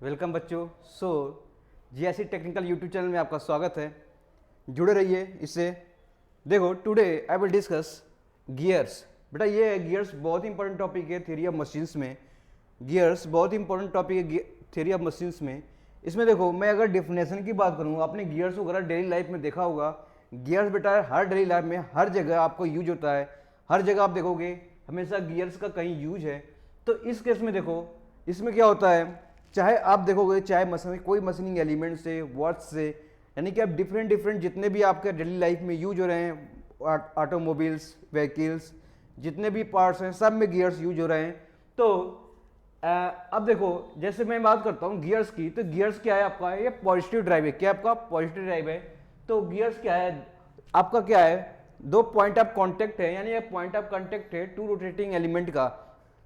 Welcome बच्चों। GSC technical YouTube channel में आपका स्वागत है। जुड़े रहिए इससे। देखो today I will discuss gears. बेटा ये गियर्स बहुत इंपॉर्टेंट टॉपिक है थ्योरी ऑफ मशीन्स में। गियर्स बहुत इंपॉर्टेंट टॉपिक है थ्योरी ऑफ मशीन्स में। इसमें देखो मैं अगर डेफिनेशन की बात करूँ, आपने गियर्स वगैरह डेली लाइफ में देखा होगा। गियर्स बेटा हर डेली लाइफ में हर जगह आपको यूज होता है। हर जगह आप देखोगे हमेशा गियर्स का कहीं यूज है। तो इस केस में देखो इसमें क्या होता है, चाहे आप देखोगे चाहे मशीन कोई मशीनिंग एलिमेंट से वर्ड्स से, यानी कि आप डिफरेंट जितने भी आपके डेली लाइफ में यूज हो रहे हैं, ऑटोमोबाइल्स व्हीकल्स जितने भी पार्ट्स हैं सब में गियर्स यूज हो रहे हैं। तो अब देखो जैसे मैं बात करता हूँ गियर्स की, तो गियर्स क्या है आपका, ये पॉजिटिव ड्राइव है। क्या आपका पॉजिटिव ड्राइव है। तो गियर्स क्या है आपका, क्या है, दो पॉइंट ऑफ कांटेक्ट है, यानी ये पॉइंट ऑफ कांटेक्ट है टू रोटेटिंग एलिमेंट का।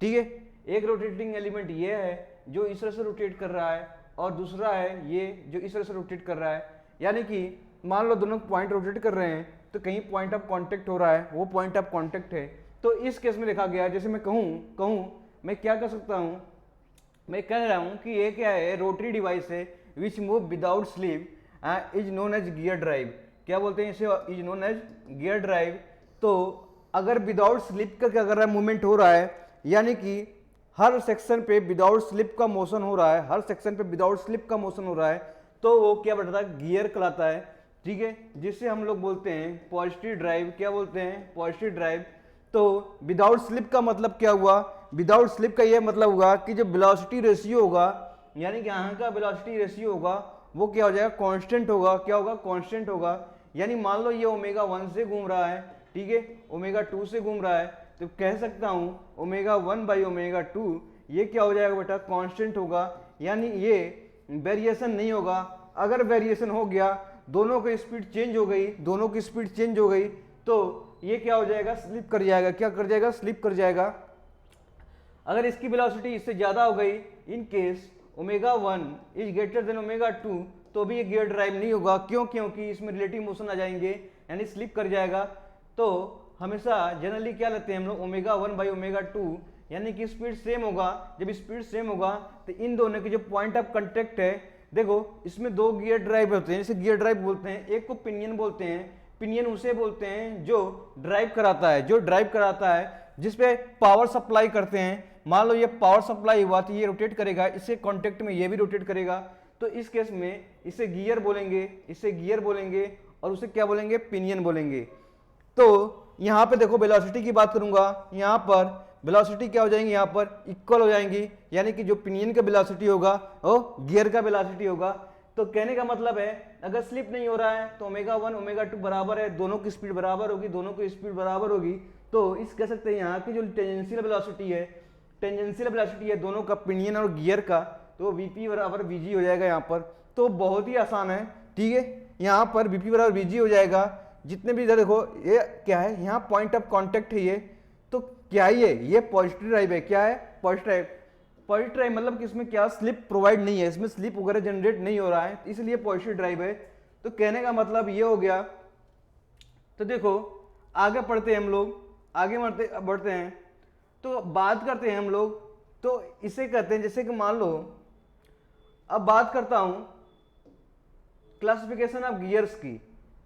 ठीक है, एक रोटेटिंग एलिमेंट ये है जो इस तरह से रोटेट कर रहा है और दूसरा है ये जो इस तरह से रोटेट कर रहा है। यानी कि मान लो दोनों पॉइंट रोटेट कर रहे हैं तो कहीं पॉइंट ऑफ कांटेक्ट हो रहा है, वो पॉइंट ऑफ कांटेक्ट है। तो इस केस में देखा गया, जैसे मैं कहूँ मैं क्या कर सकता हूँ, मैं कह रहा हूँ कि ये क्या है, रोटरी डिवाइस है which move without slip is known as gear drive. क्या बोलते हैं इसे, is known as gear drive. तो अगर विदाउट स्लिप का क्या कर रहा है, मूवमेंट हो रहा है, यानी कि हर सेक्शन पे विदाउट स्लिप का मोशन हो रहा है, हर सेक्शन पे विदाउट स्लिप का मोशन हो रहा है, तो वो क्या बढ़ता है, गियर कहलाता है। ठीक है, जिससे हम लोग बोलते हैं पॉजिटिव ड्राइव। क्या बोलते हैं, पॉजिटिव ड्राइव। तो विदाउट स्लिप का मतलब क्या हुआ, विदाउट स्लिप का ये मतलब हुआ कि जो वेलोसिटी रेशियो होगा, यानी कि यहाँ का वेलोसिटी रेशियो होगा वो क्या हो जाएगा, कांस्टेंट होगा। क्या होगा, कांस्टेंट होगा। यानी मान लो ये ओमेगा 1 से घूम रहा है, ठीक है, ओमेगा 2 से घूम रहा है, तो कह सकता हूँ ओमेगा 1 बाई ओमेगा 2 ये क्या हो जाएगा बेटा, कांस्टेंट होगा। यानी ये वेरिएशन नहीं होगा। अगर वेरिएशन हो गया, दोनों की स्पीड चेंज हो गई, दोनों की स्पीड चेंज हो गई, तो ये क्या हो जाएगा, स्लिप कर जाएगा। क्या कर जाएगा, स्लिप कर जाएगा। अगर इसकी वेलोसिटी इससे ज्यादा हो गई, in case omega 1 is greater than omega 2, तो भी ये गियर ड्राइव नहीं होगा। क्यों, क्योंकि इसमें रिलेटिव मोशन आ जाएंगे, यानी स्लिप कर जाएगा। तो हमेशा जनरली क्या लेते हैं हम लोग, ओमेगा 1 बाई ओमेगा 2, यानी कि स्पीड सेम होगा। जब स्पीड सेम होगा तो इन दोनों के जो पॉइंट ऑफ कांटेक्ट है, देखो इसमें दो गियर ड्राइव होते हैं, जैसे गियर ड्राइव बोलते हैं, एक को पिनियन बोलते हैं। पिनियन उसे बोलते हैं जो ड्राइव कराता है, जो ड्राइव कराता है, जिसपे पावर सप्लाई करते हैं। मान लो ये पावर सप्लाई हुआ तो ये रोटेट करेगा, इससे कांटेक्ट में ये भी रोटेट करेगा। तो इस केस में इसे गियर बोलेंगे, इसे गियर बोलेंगे, और उसे क्या बोलेंगे, पिनियन बोलेंगे। तो यहाँ पे देखो वेलोसिटी की बात करूंगा, यहाँ पर वेलोसिटी क्या हो जाएंगी, यहाँ पर इक्वल हो जाएंगी, यानी कि जो पिनियन का वेलोसिटी होगा वो गियर का वेलोसिटी होगा। तो कहने का मतलब है अगर स्लिप नहीं हो रहा है तो ओमेगा 1 ओमेगा 2 बराबर है, दोनों की स्पीड बराबर होगी, दोनों की स्पीड बराबर होगी। तो इस कह सकते हैं यहाँ की जो टेंजेंशियल वेलोसिटी है, टेंजेंशियल वेलोसिटी है दोनों का, पिनियन और गियर का, तो वीपी बराबर वीजी हो जाएगा यहाँ पर। तो बहुत ही आसान है। ठीक है, यहाँ पर वीपी बराबर वीजी हो जाएगा। जितने भी इधर देखो ये क्या है, यहाँ पॉइंट ऑफ कांटेक्ट है ये, तो क्या ये पॉजिटिव ड्राइव है। क्या है, पॉजिटिव ड्राइव। पॉजिटिव ड्राइव मतलब कि इसमें क्या स्लिप प्रोवाइड नहीं है, इसमें स्लिप वगैरह जनरेट नहीं हो रहा है, इसलिए पॉजिटिव ड्राइव है। तो कहने का मतलब ये हो गया। तो देखो आगे पढ़ते हैं हम लोग, आगे बढ़ते हैं, तो बात करते हैं हम लोग। तो इसे कहते हैं, जैसे कि मान लो अब बात करता हूं क्लासिफिकेशन ऑफ गियर्स की।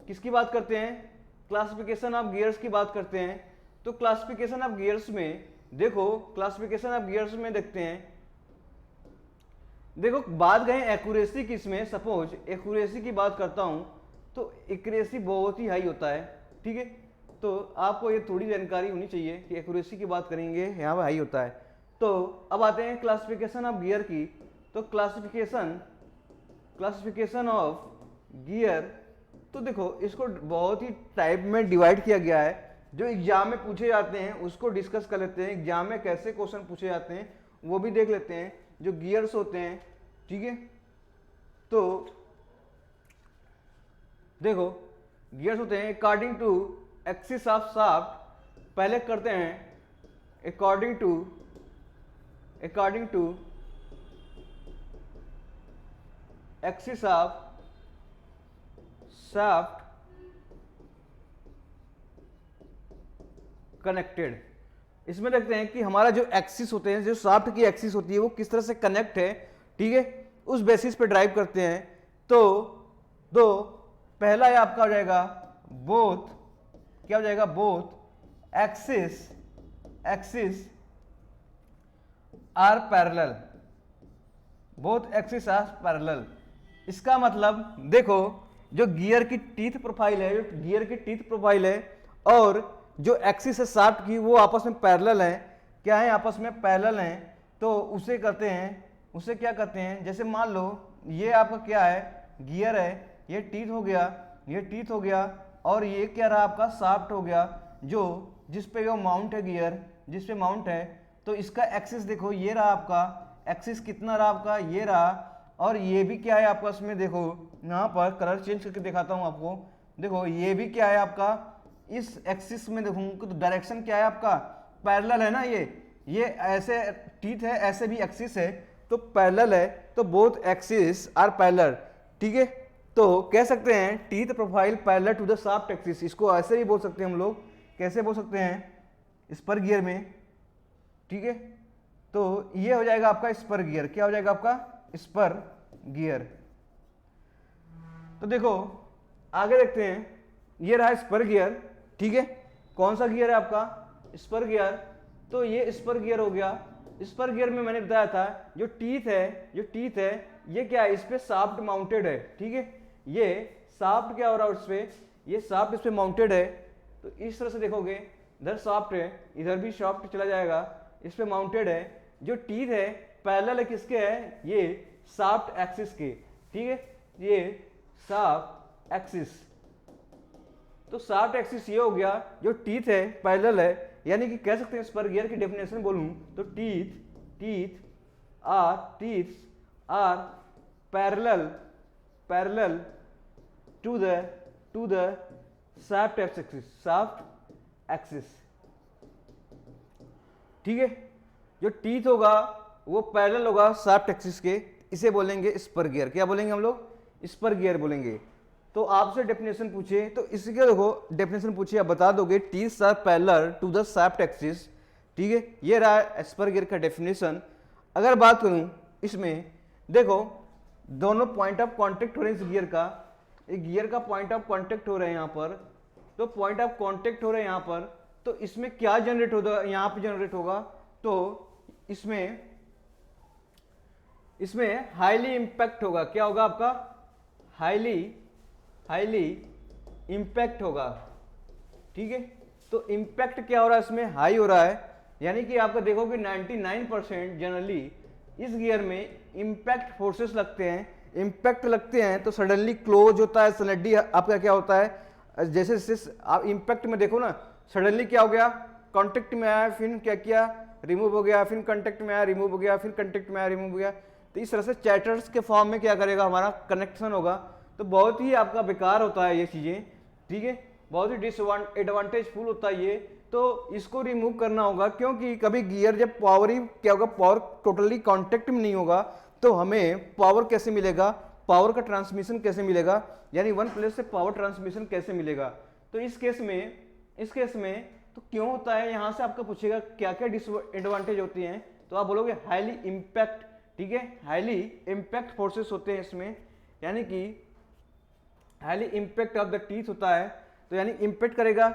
किसकी बात करते हैं, क्लासिफिकेशन ऑफ गियर्स की बात करते हैं। तो क्लासिफिकेशन ऑफ गियर्स में देखो, क्लासिफिकेशन ऑफ गियर्स में देखते हैं, देखो बात गए एक्यूरेसी की। इसमें सपोज एक्यूरेसी की बात करता हूं तो एक्यूरेसी बहुत ही हाई होता है। ठीक है, तो आपको ये थोड़ी जानकारी होनी चाहिए कि एक्यूरेसी की बात करेंगे यहाँ पर हाई होता है। तो अब आते हैं क्लासिफिकेशन ऑफ गियर की। तो क्लासिफिकेशन ऑफ गियर, तो देखो इसको बहुत ही टाइप में डिवाइड किया गया है। जो एग्जाम में पूछे जाते हैं उसको डिस्कस कर लेते हैं, एग्जाम में कैसे क्वेश्चन पूछे जाते हैं वो भी देख लेते हैं। जो गियर्स होते हैं, ठीक है, तो देखो गियर्स होते हैं according to axis of shaft. पहले करते हैं according to axis of shaft connected. इसमें देखते हैं कि हमारा जो एक्सिस होते हैं, जो शाफ्ट की एक्सिस होती है वो किस तरह से कनेक्ट है। ठीक है, उस बेसिस पे ड्राइव करते हैं। तो पहला ये आपका हो जाएगा बोथ, क्या हो जाएगा, both axis are parallel, both axis are parallel. इसका मतलब देखो जो गियर की टीथ प्रोफाइल है, जो गियर की टीथ प्रोफाइल है और जो एक्सिस है शाफ्ट की, वो आपस में पैरेलल है। क्या है, आपस में पैरेलल हैं। तो उसे कहते हैं, उसे क्या कहते हैं, जैसे मान लो ये आपका क्या है, गियर है, ये टीथ हो गया, ये टीथ हो गया, और ये क्या रहा आपका, शाफ्ट हो गया, जो जिस पे वो माउंट है, गियर जिस पे माउंट है। तो इसका एक्सिस देखो, ये रहा आपका एक्सिस, कितना रहा आपका, ये रहा, और ये भी क्या है आपका, इसमें देखो यहाँ पर कलर चेंज करके दिखाता हूँ आपको। देखो ये भी क्या है आपका, इस एक्सिस में देखूँ तो डायरेक्शन क्या है आपका, पैरेलल है ना, ये ऐसे टीथ है, ऐसे भी एक्सिस है, तो पैरेलल है। तो बोथ एक्सिस आर पैरेलल, ठीक है। तो कह सकते हैं teeth profile parallel to the shaft axis. इसको ऐसे भी बोल सकते हैं हम लोग, कैसे बोल सकते हैं, स्पर गियर में, ठीक है। तो ये हो जाएगा आपका स्पर गियर, क्या हो जाएगा आपका, स्पर गियर। तो देखो आगे देखते हैं, ये रहा स्पर गियर, ठीक है। कौन सा गियर है आपका, स्पर गियर। तो ये स्पर गियर हो गया। स्पर गियर में मैंने बताया था जो टीथ है, ये क्या है, इस पे शाफ्ट माउंटेड है, ठीक है। ये शाफ्ट क्या हो रहा है उस पे, ये शाफ्ट इस पे माउंटेड है। तो इस तरह से देखोगे, इधर शाफ्ट है, इधर भी शाफ्ट चला जाएगा, इस पे माउंटेड है। जो टीथ है पैरेलल है, किसके है, ये शाफ्ट एक्सिस के, ठीक है, ये शाफ्ट एक्सिस। तो शाफ्ट एक्सिस ये हो गया, जो टीथ है पैरेलल है, यानी कि कह सकते हैं स्पर गियर की डेफिनेशन बोलूं तो teeth are parallel to the shaft axis, ठीक है। जो टीथ होगा वो पैरेलल होगा शाफ्ट एक्सिस के, इसे बोलेंगे स्पर गियर। क्या बोलेंगे हम लोग, स्पर गियर बोलेंगे। तो आपसे डेफिनेशन पूछे तो इसके देखो डेफिनेशन पूछे, आप बता दोगे teeth are parallel to the shaft axis, ठीक है। ये रहा स्पर गियर का डेफिनेशन। अगर बात करूं इसमें, देखो दोनों पॉइंट ऑफ कांटेक्ट हो रहे हैं इस गियर का, एक गियर का पॉइंट ऑफ कांटेक्ट हो रहे हैं यहाँ पर। तो पॉइंट ऑफ कांटेक्ट हो रहे हैं यहाँ पर, तो इसमें क्या जनरेट होगा, यहाँ पे जनरेट होगा। तो इसमें हाईली इंपैक्ट होगा, क्या होगा आपका, हाईली इंपैक्ट होगा, ठीक है। तो इंपैक्ट क्या हो रहा है, इसमें हाई हो रहा है, यानी कि आपका देखोगे 99% जनरली इस गियर में इंपैक्ट फोर्सेस लगते हैं। इंपैक्ट लगते हैं तो सडनली क्लोज होता है, सडनली आपका क्या होता है, जैसे जैसे आप इंपैक्ट में देखो ना, सडनली क्या हो गया, कांटेक्ट में आया, फिर क्या किया, रिमूव हो गया, फिर कांटेक्ट में आया, रिमूव हो गया, फिर कांटेक्ट में आया, रिमूव हो गया। तो इस तरह से चैटर्स के फॉर्म में क्या करेगा, हमारा कनेक्शन होगा। तो बहुत ही आपका बेकार होता है ये चीज़ें, ठीक है, बहुत ही डिसएडवांटेजफुल होता है ये। तो इसको रिमूव करना होगा, क्योंकि कभी गियर जब पावर ही क्या होगा, पावर टोटली कांटेक्ट में नहीं होगा, तो हमें पावर कैसे मिलेगा, पावर का ट्रांसमिशन कैसे मिलेगा, यानी वन प्लेस से पावर ट्रांसमिशन कैसे मिलेगा। तो इस केस में तो क्यों होता है, यहां से आपका पूछेगा क्या क्या डिसएडवांटेज होती हैं, तो आप बोलोगे हाईली इंपैक्ट, ठीक है, हाईली इंपैक्ट फोर्सेस होते हैं इसमें, यानी कि highly impact of the teeth होता है, तो यानी इंपैक्ट करेगा।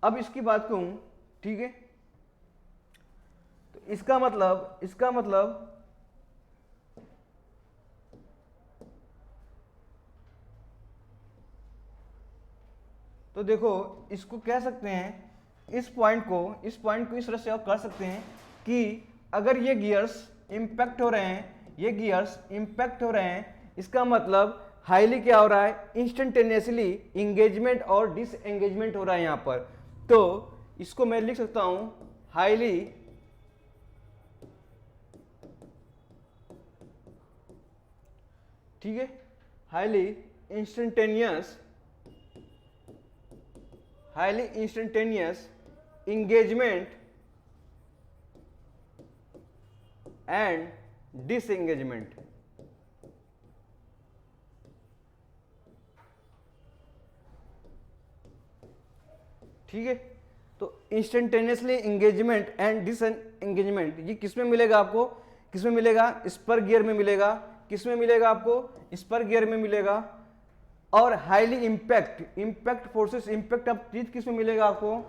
अब इसकी बात कहूं, ठीक है, तो इसका मतलब तो देखो इसको कह सकते हैं, इस पॉइंट को इस तरह से कर सकते हैं कि अगर ये गियर्स इंपैक्ट हो रहे हैं, ये गियर्स इंपैक्ट हो रहे हैं, इसका मतलब हाईली क्या हो रहा है, इंस्टेंटेनियसली इंगेजमेंट और डिसएंगेजमेंट हो रहा है यहाँ पर। तो इसको मैं लिख सकता हूं हाईली ठीक है, highly instantaneous engagement and disengagement, ठीक है। तो इंस्टेंटेनियसली एंगेजमेंट एंड डिसएंगेजमेंट ये किसमें मिलेगा आपको, किसमें मिलेगा, स्पर गियर में मिलेगा, किस में मिलेगा आपको, स्पर गियर में मिलेगा। और highly impact forces, impact of teeth किस में मिलेगा आपको,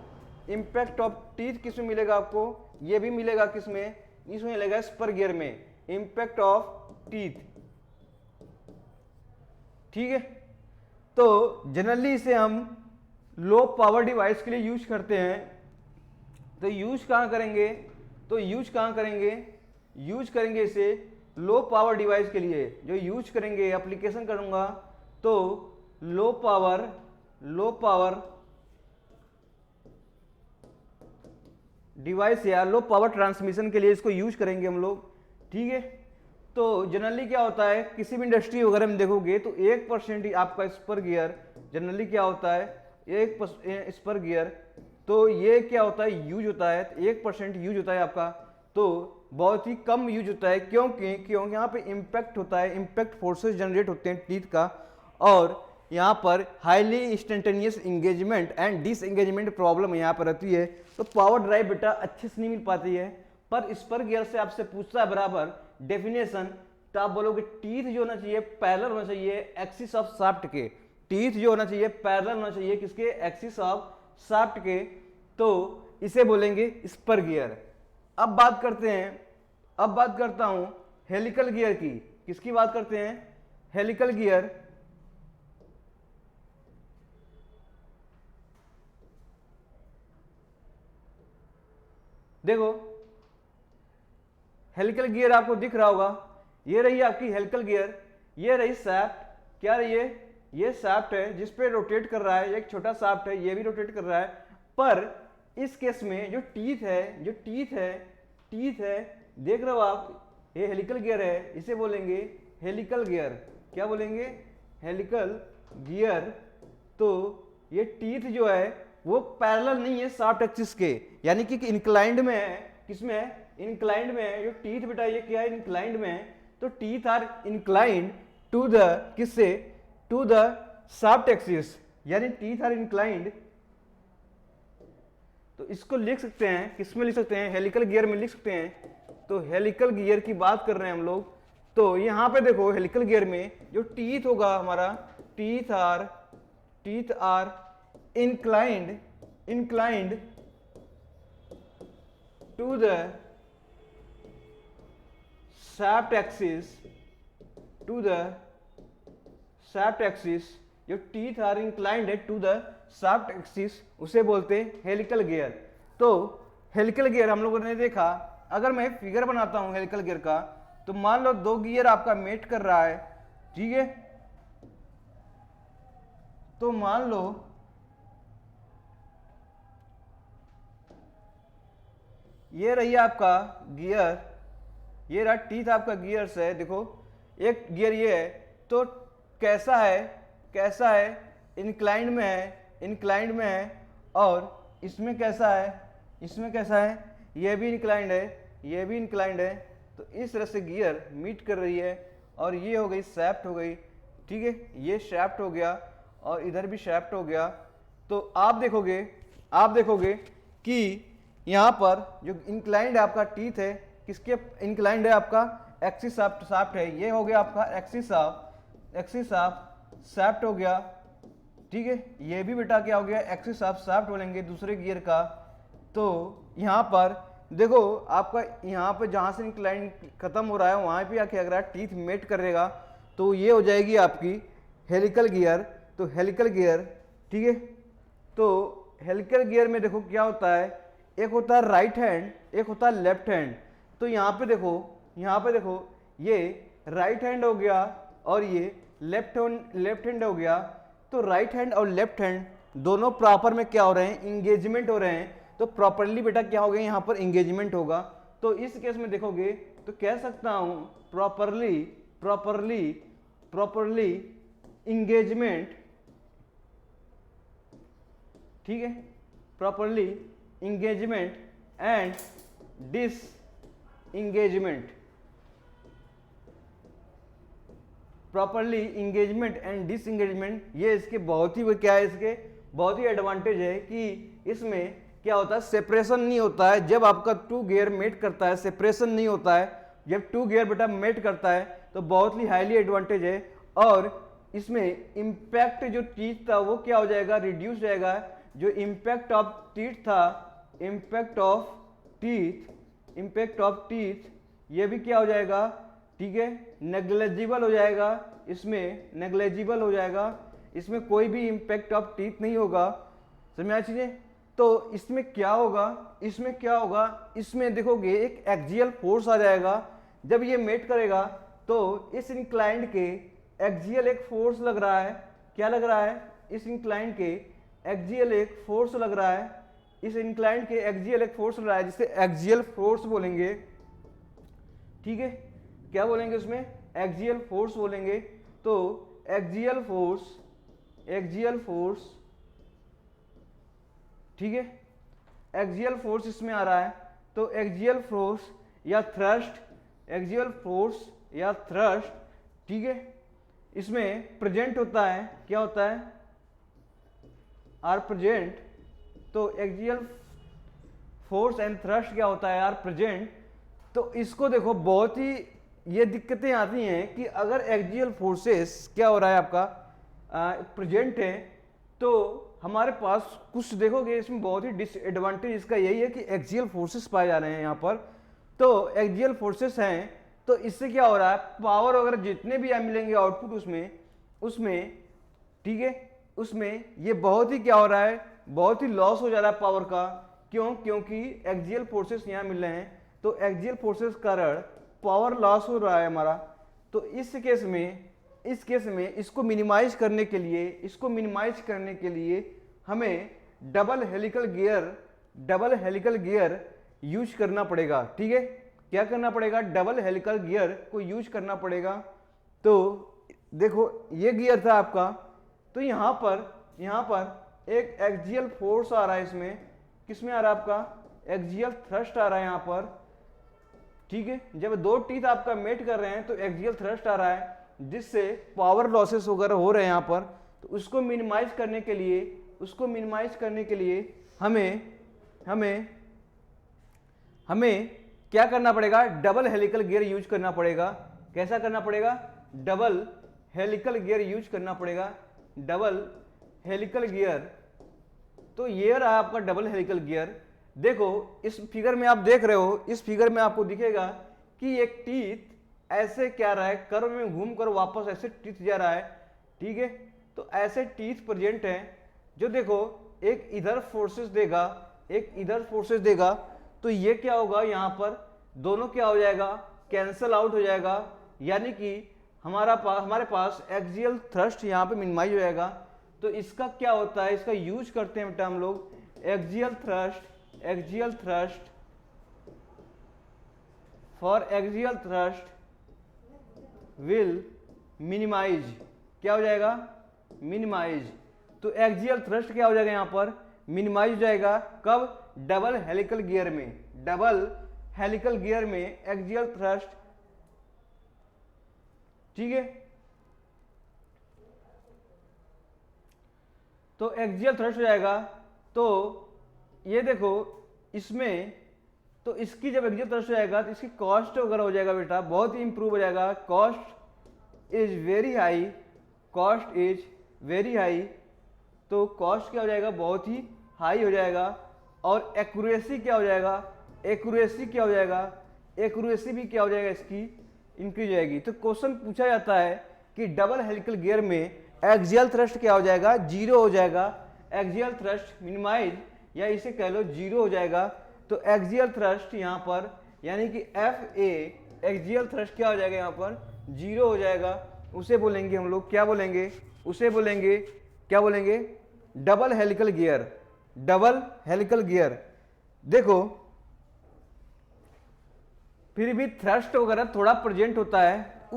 इम्पैक्ट ऑफ टीथ किस में मिलेगा आपको, ये भी मिलेगा किस में, इसमें मिलेगा स्पर गियर में, इम्पैक्ट ऑफ टीथ। ठीक है, तो जनरली इसे हम लो पावर डिवाइस के लिए यूज करते हैं। तो यूज कहाँ करेंगे, तो यूज कहाँ करेंगे, यूज करेंगे इसे लो पावर डिवाइस के लिए। जो यूज करेंगे एप्लीकेशन करूंगा तो लो पावर डिवाइस या लो पावर ट्रांसमिशन के लिए इसको यूज करेंगे हम लोग। ठीक है, तो जनरली क्या होता है, किसी भी इंडस्ट्री वगैरह में देखोगे तो 1% ही आपका स्पर गियर जनरली क्या होता है, 1% स्पर गियर, तो ये क्या होता है, यूज होता है, 1% यूज होता है आपका, तो बहुत ही कम यूज होता है। क्योंकि यहाँ पे इम्पैक्ट होता है, इम्पैक्ट फोर्सेस जनरेट होते हैं टीथ का, और यहाँ पर highly instantaneous engagement and disengagement problem यहाँ पर रहती है। तो पावर ड्राइव बेटा अच्छे से नहीं मिल पाती है। पर स्पर गियर से आपसे पूछता है बराबर डेफिनेशन, तो आप बोलोगे टीथ जो होना चाहिए पैरेलल होना चाहिए एक्सिस ऑफ शाफ्ट के, टीथ जो होना चाहिए पैरेलल होना चाहिए किसके, एक्सिस ऑफ शाफ्ट के, तो इसे बोलेंगे स्पर गियर। अब बात करते हैं, अब बात करता हूं हेलिकल गियर की। किसकी बात करते हैं, हेलिकल गियर। देखो हेलिकल गियर आपको दिख रहा होगा, ये रही आपकी हेलिकल गियर, ये रही शाफ्ट, क्या रही है, ये शाफ्ट है जिस पे रोटेट कर रहा है, एक छोटा शाफ्ट है, ये भी रोटेट कर रहा है। पर इस केस में जो टीथ है, जो टीथ है देख रहे हो आप, ये हेलिकल गियर है, इसे बोलेंगे हेलिकल गियर। क्या बोलेंगे, हेलिकल गियर। तो ये टीथ जो है वो पैरेलल नहीं है शाफ्ट एक्सिस के, यानी कि इंक्लाइंड में है। किसमें है, इंक्लाइंड में है। जो टीथ बेटा ये क्या है, इंक्लाइंड में है। तो teeth are inclined to the, किससे, टू द शाफ्ट एक्सिस, यानी टीथ आर इंक्लाइंड। तो इसको लिख सकते हैं, किसमें लिख सकते हैं, हेलिकल गियर में लिख सकते हैं। तो हेलिकल गियर की बात कर रहे हैं हम लोग। तो यहां पे देखो हेलिकल गियर में जो टीथ होगा हमारा, teeth are inclined to the shaft axis, to the shaft axis. जो टीथ आर इंक्लाइंड है टू द शाफ्ट एक्सिस, उसे बोलते हैं हेलिकल गियर। तो हेलिकल गियर हम लोगों ने देखा। अगर मैं फिगर बनाता हूं हेलिकल गियर का, तो मान लो 2 गियर आपका मेट कर रहा है, ठीक है। तो मान लो ये रही आपका गियर, ये रहा टीथ आपका गियर्स है। देखो एक गियर ये है, तो कैसा है, इंक्लाइंड में है, और इसमें कैसा है, ये भी इंक्लाइंड है, तो इस तरह से गियर मीट कर रही है। और ये हो गई शैफ्ट हो गई, ठीक है, ये शैफ्ट हो गया और इधर भी शैफ्ट हो गया। तो आप देखोगे कि यहाँ पर जो इंक्लाइंड है आपका टीथ है, किसके इंक्लाइंड है, आपका एक्सिस शाफ्ट है। ये हो गया आपका एक्सिस ऑफ शाफ्ट हो गया, ठीक है। ये भी बेटा क्या हो गया, एक्सिस ऑफ शाफ्ट बोलेंगे दूसरे गियर का। तो यहाँ पर देखो आपका, यहाँ पे जहाँ से इंक्लाइन खत्म हो रहा है वहाँ पे आके अगर टीथ मेट करेगा, तो ये हो जाएगी आपकी हेलिकल गियर। तो हेलिकल गियर, ठीक है। तो हेलिकल गियर में देखो क्या होता है, एक होता है राइट हैंड, एक होता है लेफ्ट हैंड। तो यहाँ पे देखो ये राइट हैंड हो गया और ये लेफ्ट हैंड हो गया। तो राइट हैंड और लेफ्ट हैंड दोनों प्रॉपर में क्या हो रहे हैं, इंगेजमेंट हो रहे हैं। तो प्रॉपरली बेटा क्या हो गया, यहाँ पर इंगेजमेंट होगा। तो इस केस में देखोगे तो कह सकता हूं प्रॉपरली इंगेजमेंट, ठीक है, properly engagement and disengagement, properly engagement and disengagement. ये इसके बहुत ही क्या है, इसके बहुत ही एडवांटेज है कि इसमें क्या होता है, सेपरेशन नहीं होता है। जब आपका 2 गियर मेट करता है, सेपरेशन नहीं होता है। जब 2 गियर बेटा मेट करता है तो बहुत ही हाईली एडवांटेज है। और इसमें इम्पैक्ट जो टीथ था वो क्या हो जाएगा, रिड्यूस जाएगा। जो इम्पैक्ट ऑफ टीथ था, इम्पैक्ट ऑफ टीथ ये भी क्या हो जाएगा, ठीक है, नेग्लेजिबल हो जाएगा। इसमें नेग्लेजिबल हो जाएगा, इसमें कोई भी इम्पैक्ट ऑफ टीथ नहीं होगा। समझ में चीजें। तो इसमें क्या होगा, इसमें देखोगे एक एक्सियल फोर्स आ जाएगा। जब ये मेट करेगा तो इस इंक्लाइंड के एक्सियल एक फोर्स लग रहा है। क्या लग रहा है, इस इंक्लाइंड के एक्सियल एक फोर्स लग रहा है, इस इंक्लाइंड के एक्सियल एक फोर्स लग रहा है, जिसे एक्सियल फोर्स बोलेंगे। ठीक है, क्या बोलेंगे उसमें, एक्सियल फोर्स बोलेंगे। तो एक्सियल फोर्स, ठीक है, एक्सियल फोर्स इसमें आ रहा है। तो एक्सियल फोर्स या थ्रस्ट, ठीक है, इसमें प्रेजेंट होता है। क्या होता है, आर प्रेजेंट। तो एक्सियल फोर्स एंड थ्रस्ट क्या होता है, आर प्रेजेंट। तो इसको देखो, बहुत ही ये दिक्कतें आती हैं कि अगर एक्सियल फोर्सेस क्या हो रहा है आपका प्रेजेंट है, तो हमारे पास कुछ देखोगे इसमें बहुत ही डिसएडवांटेज इसका यही है कि एक्सियल फोर्सेस पाए जा रहे हैं यहाँ पर। तो एक्सियल फोर्सेस हैं, तो इससे क्या हो रहा है, पावर वगैरह जितने भी मिलेंगे आउटपुट उसमें ठीक है, उसमें ये बहुत ही क्या हो रहा है, बहुत ही लॉस हो जा रहा है पावर का। क्यों, क्योंकि एक्सियल फोर्सेस यहाँ मिल रहे हैं। तो एक्सियल फोर्सेस कारण पावर लॉस हो रहा है हमारा। तो इस केस में इसको मिनिमाइज करने के लिए हमें डबल हेलिकल गियर यूज करना पड़ेगा। ठीक है, क्या करना पड़ेगा, डबल हेलिकल गियर को यूज करना पड़ेगा। तो देखो ये गियर था आपका, तो यहाँ पर एक एक्सियल फोर्स आ रहा है, इसमें किसमें आ रहा है आपका, एक्सियल थ्रस्ट आ रहा है यहाँ पर। ठीक है, जब दो टीथ आपका मेट कर रहे हैं तो एक्सियल थ्रस्ट आ रहा है, जिससे पावर लॉसेस वगैरह हो रहे हैं यहाँ पर। तो उसको मिनिमाइज करने के लिए हमें क्या करना पड़ेगा, डबल हेलिकल गियर यूज करना पड़ेगा। कैसा करना पड़ेगा, डबल हेलिकल गियर यूज करना पड़ेगा, डबल हेलिकल गियर। तो ये रहा आपका डबल हेलिकल गियर। देखो इस फिगर में आप देख रहे हो, इस फिगर में आपको दिखेगा कि एक टीथ ऐसे क्या रहा है, कर्व में घूमकर वापस ऐसे टीथ जा रहा है। ठीक है, तो ऐसे टीथ प्रेजेंट है, जो देखो एक इधर फोर्सेस देगा, तो ये क्या होगा, यहाँ पर दोनों क्या हो जाएगा, कैंसल आउट हो जाएगा। यानी कि हमारे पास एक्सियल थ्रस्ट यहाँ पे मिनिमाइज हो जाएगा। तो इसका क्या होता है, इसका यूज करते हैं बेटा हम लोग, axial thrust for axial thrust will minimise. क्या हो जाएगा, मिनिमाइज। तो एक्सियल थ्रस्ट क्या हो जाएगा, यहाँ पर मिनिमाइज हो जाएगा। कब, डबल हेलिकल गियर में एक्सियल थ्रस्ट। ठीक है, तो एक्सियल थ्रस्ट हो जाएगा। तो ये देखो इसमें, तो इसकी जब एक्सियल थ्रस्ट हो जाएगा तो इसकी कॉस्ट वगैरह हो जाएगा बेटा, बहुत ही इंप्रूव हो जाएगा। Cost is very high. तो कॉस्ट क्या हो जाएगा, बहुत ही हाई हो जाएगा। और एक्यूरेसी क्या हो जाएगा, एक्यूरेसी भी क्या हो जाएगा, इसकी इंक्रीज हो जाएगी। तो क्वेश्चन पूछा जाता है कि डबल हेलिकल गियर में एक्सियल थ्रस्ट क्या हो जाएगा, जीरो हो जाएगा। एक्सियल थ्रस्ट मिनिमाइज या इसे कह लो जीरो हो जाएगा। तो एक्सियल थ्रस्ट यहाँ पर यानी कि FA एक्सियल थ्रस्ट क्या हो जाएगा, यहाँ पर जीरो हो जाएगा। उसे बोलेंगे हम लोग, क्या बोलेंगे, डबल हेलिकल गियर। देखो फिर भी थ्रस्ट वगैरह थोड़ा प्रेजेंट होता है,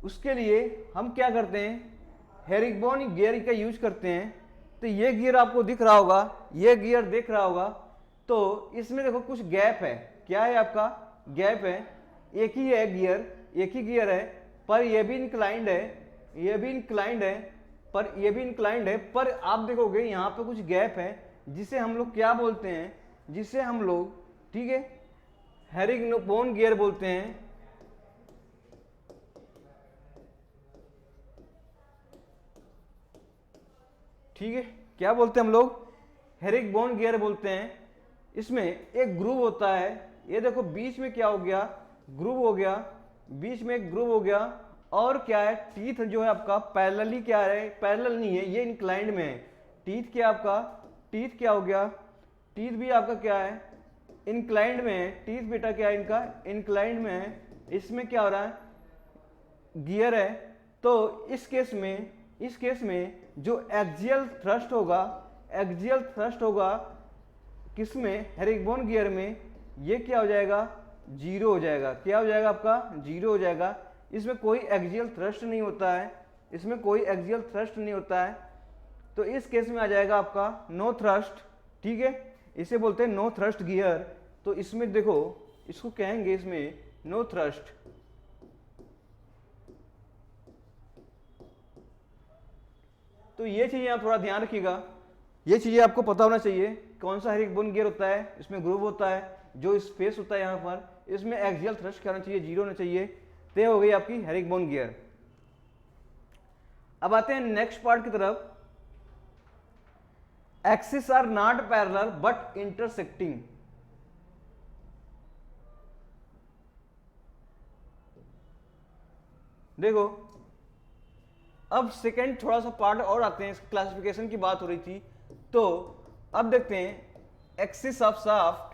उसके लिए हम क्या करते हैं, हेरिगबॉन गियर का यूज करते हैं। तो ये गियर आपको दिख रहा होगा, तो इसमें देखो कुछ गैप है। क्या है आपका, गैप है। एक ही गियर है, पर ये भी इंक्लाइंड है, पर आप देखोगे यहाँ पे कुछ गैप है, जिसे हम लोग क्या बोलते हैं, ठीक है, हेरिगबॉन गियर बोलते हैं। ठीक है, क्या बोलते हैं हम लोग, हेरिकबोन गियर बोलते हैं। इसमें एक ग्रूव होता है, ये देखो बीच में क्या हो गया, ग्रूव हो गया, बीच में एक ग्रूव हो गया, और क्या है, टीथ जो है आपका पैरेलली क्या है, पैरेलल नहीं है, ये इंक्लाइंड में है। टीथ क्या आपका, टीथ क्या हो गया, टीथ भी आपका क्या है, इंक्लाइंड में है। टीथ बेटा क्या है इनका, इंक्लाइंड में है। इसमें क्या हो रहा है, गियर है। तो इस केस में जो एक्सियल थ्रस्ट होगा, एक्सियल थ्रस्ट होगा किसमें, हेरिकबोन गियर में, ये क्या हो जाएगा, जीरो हो जाएगा। क्या हो जाएगा आपका, जीरो हो जाएगा। इसमें कोई एक्सियल थ्रस्ट नहीं होता है, इसमें कोई एक्सियल थ्रस्ट नहीं होता है। तो इस केस में आ जाएगा आपका नो थ्रस्ट। ठीक है, इसे बोलते हैं नो थ्रस्ट गियर। तो इसमें देखो, इसको कहेंगे इसमें नो थ्रस्ट। तो ये चीजें आप थोड़ा ध्यान रखिएगा, ये चीजें आपको पता होना चाहिए। कौन सा हेरिकबोन गियर होता है, इसमें ग्रूव होता है, जो स्पेस होता है यहाँ पर, इसमें एक्सियल थ्रस्ट क्या होना चाहिए, जीरो होना चाहिए। तो हो गई आपकी हेरिकबोन गियर। अब आते हैं नेक्स्ट पार्ट की तरफ। Axis are not parallel but intersecting. देखो, अब सेकेंड थोड़ा सा पार्ट और आते हैं, क्लासिफिकेशन की बात हो रही थी। तो अब देखते हैं axis of shaft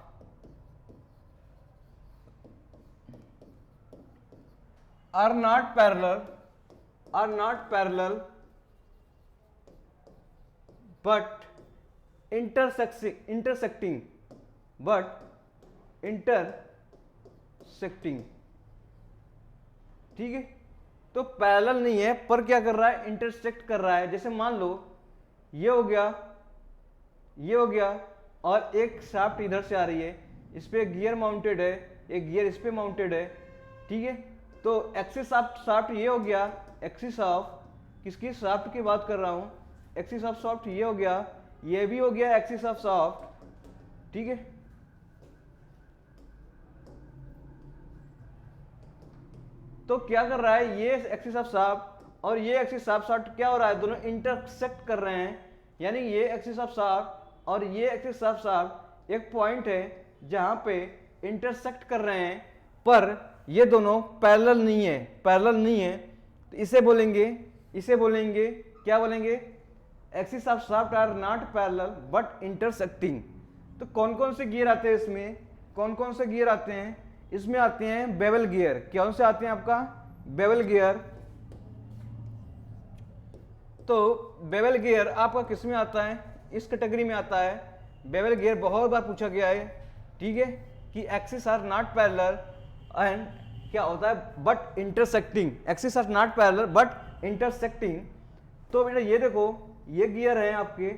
are not parallel but intersecting ठीक है। तो पैरेलल नहीं है, पर क्या कर रहा है, इंटरसेक्ट कर रहा है। जैसे मान लो ये हो गया, ये हो गया, और एक शाफ्ट इधर से आ रही है, इस पे गियर माउंटेड है, एक गियर इस पे माउंटेड है। ठीक है, तो एक्सिस ऑफ शाफ्ट ये हो गया, एक्सिस ऑफ किसकी, शाफ्ट की बात कर रहा हूं, एक्सिस ऑफ शाफ्ट ये हो गया, ये भी हो गया एक्सिस ऑफ शाफ्ट। ठीक है, तो क्या कर रहा है, ये एक्सिस ऑफ शाफ्ट और ये एक्सिस ऑफ शाफ्ट क्या हो रहा है, दोनों इंटरसेक्ट कर रहे हैं। यानी ये एक्सिस ऑफ शाफ्ट और ये एक्सिस ऑफ शाफ्ट एक पॉइंट है जहां पे इंटरसेक्ट कर रहे हैं, पर ये दोनों पैरेलल नहीं है, पैरेलल नहीं है। तो इसे बोलेंगे क्या बोलेंगे, axis of shaft are not parallel but intersecting. तो कौन कौन से गियर आते हैं इसमें, कौन कौन से गियर आते हैं इसमें, आते हैं बेवल गियर। कौन से आते हैं आपका, बेवल गियर। तो बेवल गियर आपका किस में आता है, इस कैटेगरी में आता है। बेवल गियर बहुत बार पूछा गया है, ठीक है, कि axis are not parallel and क्या होता है, but intersecting. Axis are not parallel but intersecting. तो बेटा ये देखो, ये गियर है आपके,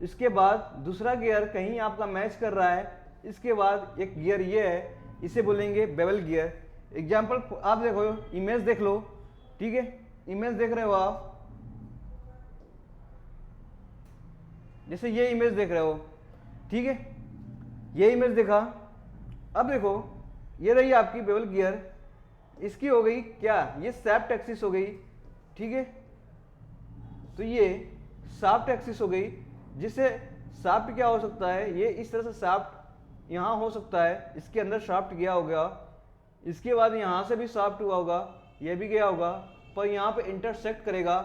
इसके बाद दूसरा गियर कहीं आपका मैच कर रहा है, इसके बाद एक गियर ये है, इसे बोलेंगे बेवल गियर। एग्जाम्पल आप देखो, इमेज देख लो, ठीक है, इमेज देख रहे हो आप, जैसे ये इमेज देख रहे हो, ठीक है, ये इमेज देखा। अब देखो, ये रही आपकी बेवल गियर, इसकी हो गई क्या, ये शाफ्ट एक्सिस हो गई। ठीक है, तो ये शाफ्ट एक्सिस हो गई, जिससे शाफ्ट क्या हो सकता है, ये इस तरह से शाफ्ट यहाँ हो सकता है, इसके अंदर शाफ्ट गया होगा, इसके बाद यहाँ से भी शाफ्ट हुआ होगा, ये भी गया होगा, पर यहाँ पे इंटरसेक्ट करेगा।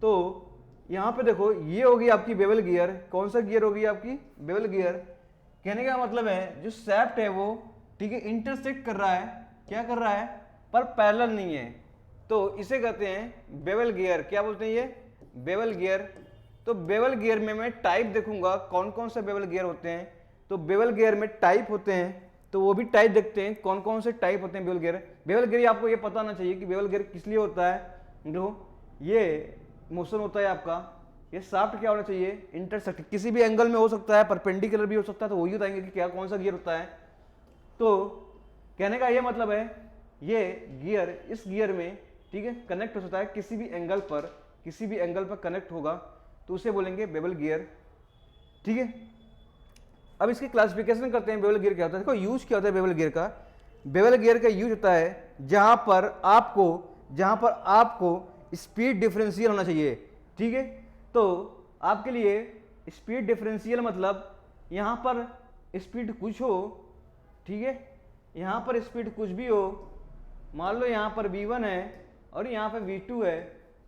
तो यहाँ पे देखो, ये होगी आपकी बेवल गियर। कौन सा गियर होगी आपकी, बेवल गियर। कहने का मतलब है जो शाफ्ट है वो, ठीक है, इंटरसेक्ट कर रहा है, क्या कर रहा है, पर पैरेलल नहीं है। तो इसे कहते हैं बेवल गियर। क्या बोलते हैं ये, बेवल गियर। तो बेवल गियर में मैं टाइप देखूंगा, कौन कौन से बेवल गियर होते हैं। तो बेवल गियर में टाइप होते हैं, तो वो भी टाइप देखते हैं, कौन कौन से टाइप होते हैं बेवल गियर। बेवल गियर आपको ये पता होना चाहिए कि बेवल गियर किस लिए होता है। देखो, ये मोशन होता है आपका, ये शाफ्ट क्या होना चाहिए, इंटरसेक्ट, किसी भी एंगल में हो सकता है, परपेंडिकुलर भी हो सकता है। तो वही बताएंगे कि क्या कौन सा गियर होता है। तो कहने का ये मतलब है, ये गियर इस गियर में, ठीक है, कनेक्ट हो सकता है किसी भी एंगल पर, किसी भी एंगल पर कनेक्ट होगा, तो उसे बोलेंगे बेवल गियर। ठीक है, अब इसकी क्लासिफिकेशन करते हैं, बेवल गियर क्या होता है। देखो, यूज क्या होता है बेवल गियर का। बेवल गियर का यूज होता है जहां पर आपको स्पीड डिफरेंशियल होना चाहिए। ठीक है, तो आपके लिए स्पीड डिफरेंशियल मतलब यहाँ पर स्पीड कुछ हो, ठीक है, यहाँ पर स्पीड कुछ भी हो, मान लो यहाँ पर v1 है और यहाँ पर v2 है,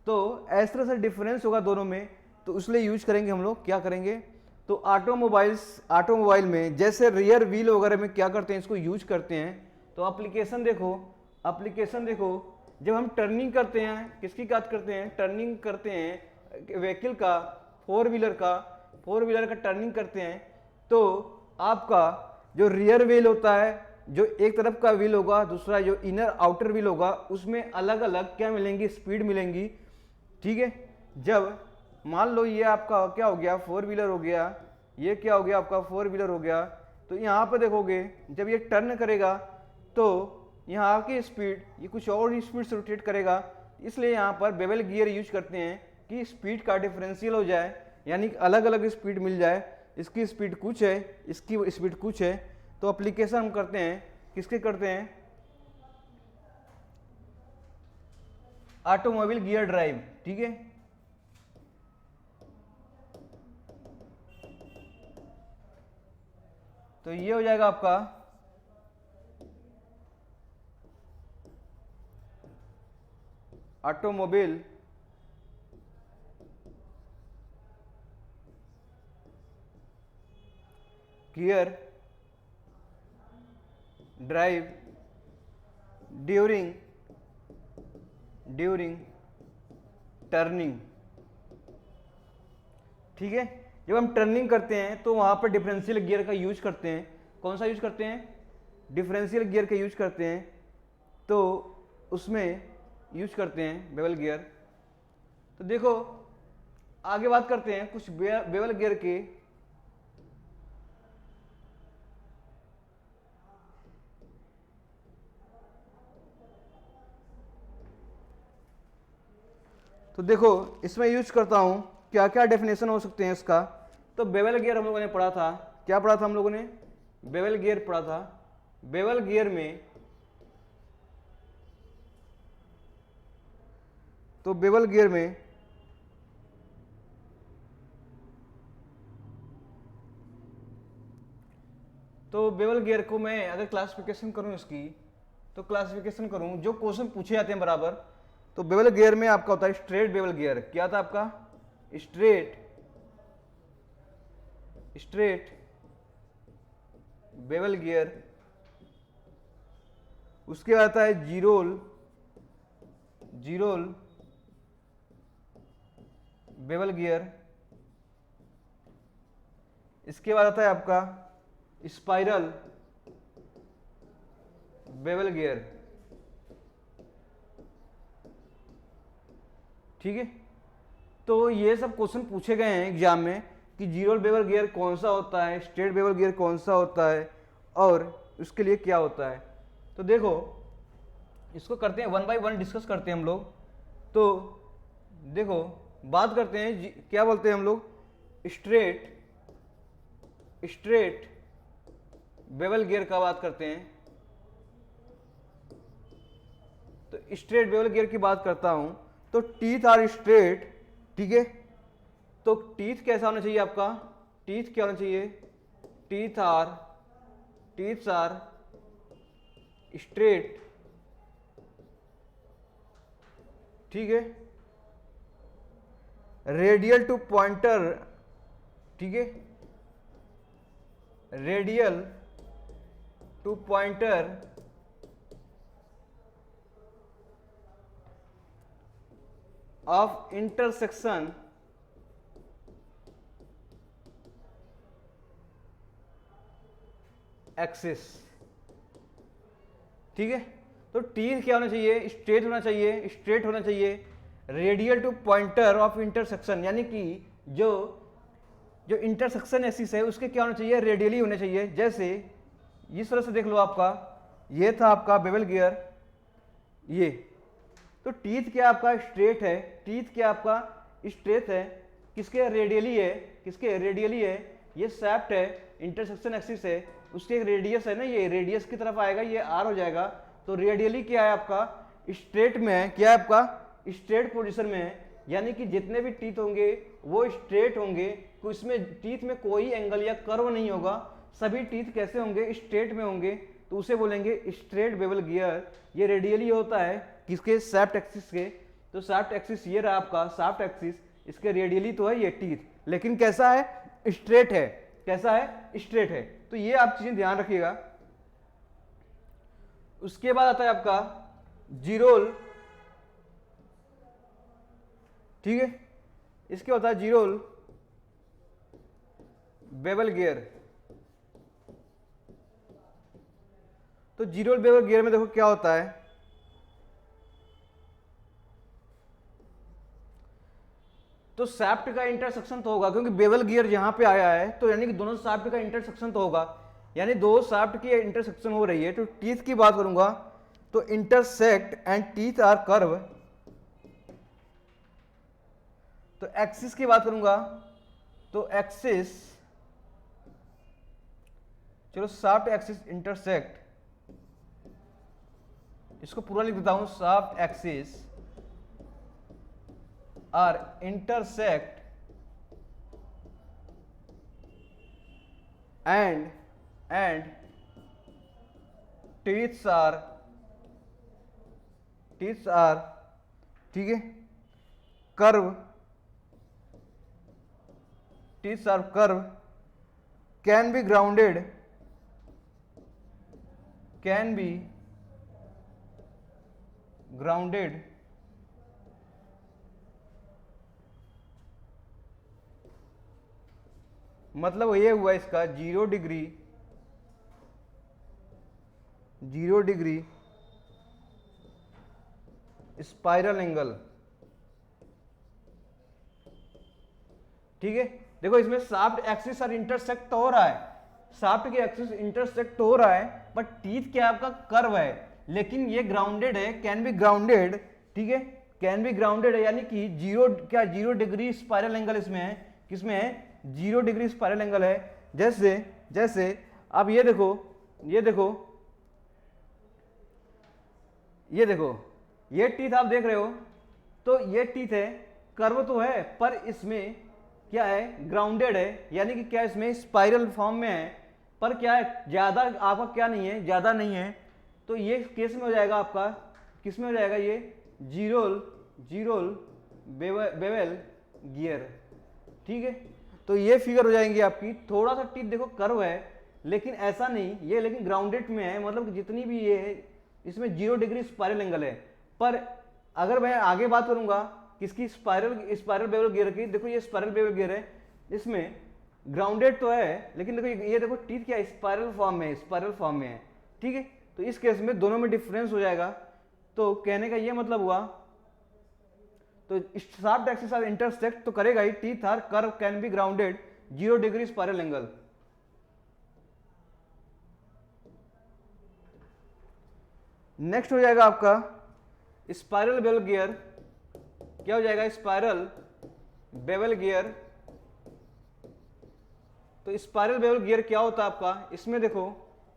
तो इस तरह से डिफरेंस होगा दोनों में, तो इसलिए यूज करेंगे हम लोग, क्या करेंगे, तो ऑटोमोबाइल में जैसे रियर व्हील वगैरह में क्या करते हैं, इसको यूज करते हैं। तो एप्लीकेशन देखो, जब हम टर्निंग करते हैं, किसकी बात करते हैं, टर्निंग करते हैं व्हीकल का, फोर व्हीलर का टर्निंग करते हैं, तो आपका जो रियर व्हील होता है, जो एक तरफ का व्हील होगा, दूसरा जो इनर आउटर व्हील होगा, उसमें अलग अलग क्या मिलेंगी, स्पीड मिलेंगी, ठीक है। जब मान लो ये आपका क्या हो गया, फोर व्हीलर हो गया, ये क्या हो गया आपका, फोर व्हीलर हो गया, तो यहाँ पे देखोगे जब ये टर्न करेगा तो यहाँ की स्पीड ये कुछ और स्पीड से रोटेट करेगा, इसलिए यहाँ पर बेवल गियर यूज करते हैं कि स्पीड का डिफरेंशियल हो जाए, यानी अलग अलग स्पीड मिल जाए, इसकी स्पीड कुछ है, इसकी स्पीड कुछ है। तो एप्लीकेशन हम करते हैं, किसके करते हैं, ऑटोमोबाइल गियर ड्राइव, ठीक है। तो ये हो जाएगा आपका automobile gear drive during turning, ठीक है। जब हम टर्निंग करते हैं तो वहां पर डिफरेंशियल गियर का यूज करते हैं, कौन सा यूज करते हैं, डिफरेंशियल गियर का यूज करते हैं, तो उसमें यूज करते हैं बेवल गियर। तो देखो आगे बात करते हैं कुछ बेवल गियर के, तो देखो इसमें यूज करता हूं, क्या क्या डेफिनेशन हो सकते हैं इसका। तो बेवल गियर हम लोगों ने पढ़ा था, क्या पढ़ा था हम लोगों ने, बेवल गियर पढ़ा था। बेवल गियर में, तो बेवल गियर में तो बेवल गियर को मैं अगर क्लासिफिकेशन करूं इसकी, तो क्लासिफिकेशन करूं जो क्वेश्चन पूछे जाते हैं बराबर, तो बेवल गियर में आपका होता है स्ट्रेट बेवल गियर, क्या था आपका, स्ट्रेट बेवल गियर। उसके बाद आता है जीरोल बेवल गियर। इसके बाद आता है आपका स्पाइरल बेवल गियर, ठीक है। तो ये सब क्वेश्चन पूछे गए हैं एग्जाम में कि जीरो बेवल गियर कौन सा होता है, स्ट्रेट बेवल गियर कौन सा होता है और उसके लिए क्या होता है। तो देखो इसको करते हैं वन बाय वन डिस्कस करते हैं हम लोग। तो देखो बात करते हैं क्या बोलते हैं हम लोग, स्ट्रेट बेवल गियर का बात करते हैं। तो स्ट्रेट बेवल गियर की बात करता हूं, तो टीथ आर स्ट्रेट, ठीक है। तो टीथ कैसा होना चाहिए आपका, टीथ क्या होना चाहिए, टीथ आर स्ट्रेट, ठीक है। रेडियल टू पॉइंटर, ठीक है, radial to pointer of intersection axis, ठीक है। तो टीथ क्या होना चाहिए, स्ट्रेट होना चाहिए, radial to pointer of intersection, यानी कि जो इंटरसेक्शन एक्सिस है उसके क्या होना चाहिए, रेडियली होने चाहिए। जैसे इस तरह से देख लो, आपका ये था आपका बेवल गियर, ये तो टीथ क्या आपका स्ट्रेट है, किसके रेडियली है, ये सैफ्ट है, इंटरसेक्शन एक्सिस है, उसके रेडियस है ना, ये रेडियस की तरफ आएगा, ये आर हो जाएगा। तो रेडियली क्या है आपका, स्ट्रेट में है, क्या है आपका, स्ट्रेट पोजीशन में है, यानी कि जितने भी टीथ होंगे वो स्ट्रेट होंगे, उसमें टीथ में कोई एंगल या कर्व नहीं होगा, सभी टीथ कैसे होंगे, स्ट्रेट में होंगे, तो उसे बोलेंगे स्ट्रेट बेवल गियर। ये रेडियली होता है किसके, शाफ्ट एक्सिस के। तो शाफ्ट एक्सिस ये रहा आपका शाफ्ट एक्सिस, इसके रेडियली तो है ये टीथ, लेकिन कैसा है, स्ट्रेट है। कैसा है, स्ट्रेट है। तो ये आप चीजें ध्यान रखिएगा। उसके बाद आता है आपका जीरोल, ठीक है, इसके होता है जीरोल बेवल गियर। तो जीरोल बेवल गियर में देखो क्या होता है, तो शाफ्ट का इंटरसेक्शन तो होगा, क्योंकि बेवल गियर यहां पे आया है तो यानी कि दोनों शाफ्ट का इंटरसेक्शन तो होगा, यानी दो शाफ्ट की इंटरसेक्शन हो रही है। तो टीथ की बात करूंगा तो intersect and teeth are curve. तो एक्सिस की बात करूंगा तो एक्सिस, चलो शाफ्ट एक्सिस इंटरसेक्ट, इसको पूरा लिख देता हूं, shaft axis are intersect and teeths are, ठीक है, curve, teeths are curve, can be grounded, मतलब ये हुआ इसका 0 डिग्री स्पाइरल एंगल, ठीक है। देखो इसमें शाफ्ट एक्सिस और इंटरसेक्ट तो हो रहा है, शाफ्ट के एक्सिस इंटरसेक्ट तो हो रहा है, बट टीथ क्या आपका कर्व है, लेकिन ये ग्राउंडेड है, कैन बी ग्राउंडेड, ठीक है, कैन बी ग्राउंडेड है, यानी कि 0 डिग्री स्पाइरल एंगल इसमें है, किसमें है, 0 डिग्री स्पाइरल एंगल है। जैसे अब ये देखो ये टीथ आप देख रहे हो, तो ये टीथ है, कर्व तो है, पर इसमें क्या है, ग्राउंडेड है, यानी कि क्या इसमें स्पाइरल फॉर्म में है, पर क्या है, ज्यादा आपका क्या नहीं है, ज्यादा नहीं है। तो ये केस में हो जाएगा आपका, किस में हो जाएगा, ये जीरोल बेवल गियर, ठीक है। तो ये फिगर हो जाएंगी आपकी, थोड़ा सा टीथ देखो कर्व है, लेकिन ऐसा नहीं ये, लेकिन ग्राउंडेड में है, मतलब जितनी भी ये है इसमें 0 डिग्री स्पाइरल एंगल है। पर अगर मैं आगे बात करूंगा किसकी, स्पाइरल बेवल गियर की, देखो ये स्पाइरल बेवल गियर है, इसमें ग्राउंडेड तो है, लेकिन देखो ये देखो टीथ क्या स्पाइरल फॉर्म में है, ठीक है। तो इस केस में दोनों में डिफरेंस हो जाएगा। तो कहने का ये मतलब हुआ, तो शाफ्ट एक्सिस आर इंटरसेक्ट तो करेगा ही, teeth are curve, can be grounded, 0 degree spiral angle. Next हो जाएगा आपका स्पाइरल बेवल गियर। क्या हो जाएगा, स्पाइरल बेवल गियर। तो स्पाइरल बेवल गियर क्या होता है आपका, इसमें देखो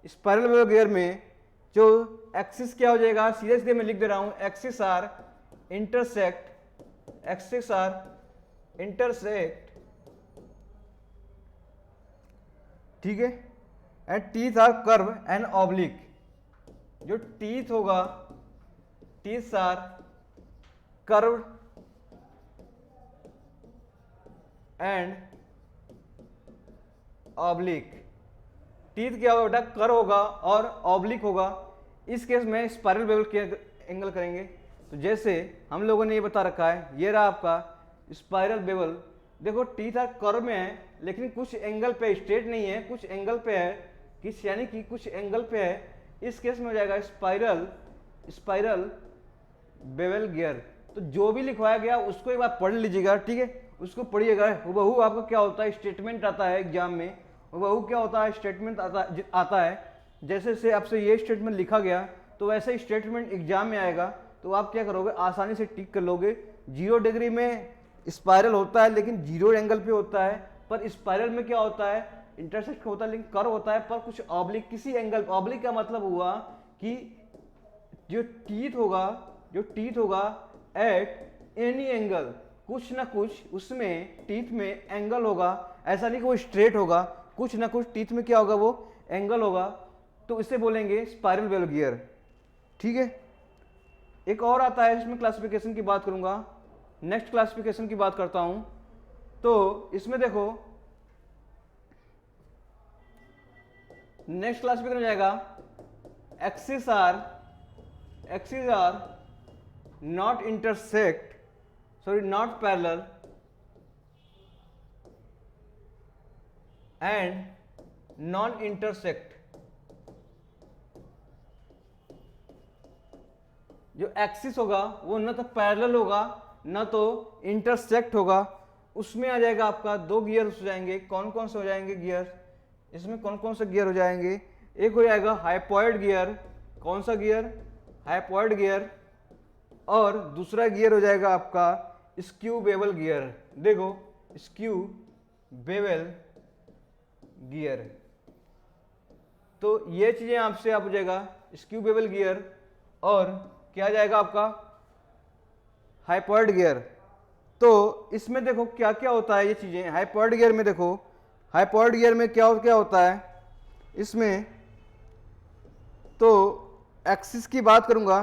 स्पाइरल बेवल गियर में जो एक्सिस क्या हो जाएगा, सीधे सीधे मैं लिख दे रहा हूं, एक्सिस आर इंटरसेक्ट, ठीक है, and teeth are curve and oblique. जो टीथ होगा, teeth are curve and oblique. Teeth क्या होगा बेटा, कर्व होगा और ऑब्लिक होगा। इस केस में स्पाइरल बेवल एंगल करेंगे। तो जैसे हम लोगों ने ये बता रखा है, ये रहा आपका स्पाइरल बेवल, देखो टीथ आर कर्व में है, लेकिन कुछ एंगल पे स्ट्रेट नहीं है, कुछ एंगल पे है, किस यानी कि कुछ एंगल पे है। इस केस में हो जाएगा स्पाइरल बेवल गियर। तो जो भी लिखवाया गया उसको एक बार पढ़ लीजिएगा, ठीक है, उसको पढ़िएगा। हुबहू आपका क्या होता है, स्टेटमेंट आता है एग्जाम में, हुबहू क्या होता है, स्टेटमेंट आता है। जैसे से आपसे ये स्टेटमेंट लिखा गया तो वैसे ही स्टेटमेंट एग्जाम में आएगा, तो आप क्या करोगे, आसानी से टिक कर लोगे। 0 डिग्री में स्पाइरल होता है, लेकिन 0 एंगल पे होता है, पर स्पाइरल में क्या होता है, इंटरसेक्ट होता है, लेकिन कर्व होता है, पर कुछ ऑब्लिक, किसी एंगल। ऑब्लिक का मतलब हुआ कि जो टीथ होगा एट एनी एंगल, कुछ ना कुछ उसमें टीथ में एंगल होगा, ऐसा नहीं कि वो स्ट्रेट होगा, कुछ ना कुछ टीथ में क्या होगा, वो एंगल होगा, तो इसे बोलेंगे स्पाइरल वेल गियर। ठीक है, एक और आता है, इसमें क्लासिफिकेशन की बात करूंगा, नेक्स्ट क्लासिफिकेशन की बात करता हूं। तो इसमें देखो नेक्स्ट क्लासिफिकेशन हो जाएगा axis are not intersect, sorry not parallel and non intersect. जो एक्सिस होगा वो न तो पैरेलल होगा न तो इंटरसेक्ट होगा, उसमें आ जाएगा आपका दो गियर हो जाएंगे। कौन कौन से हो जाएंगे गियर, इसमें कौन कौन से गियर हो जाएंगे, एक हो जाएगा हाइपोइड गियर, कौन सा गियर, हाइपोइड गियर, और दूसरा गियर हो जाएगा आपका स्क्यू बेवल गियर। देखो स्क्यू बेवल गियर, तो ये चीजें आपसे आप हो जाएगा स्क्यू बेवल गियर और क्या जाएगा आपका हाइपोइड गियर। तो इसमें देखो क्या क्या होता है ये चीजें। हाइपोइड गियर में देखो, हाइपोइड गियर में क्या क्या होता है इसमें, तो एक्सिस की बात करूंगा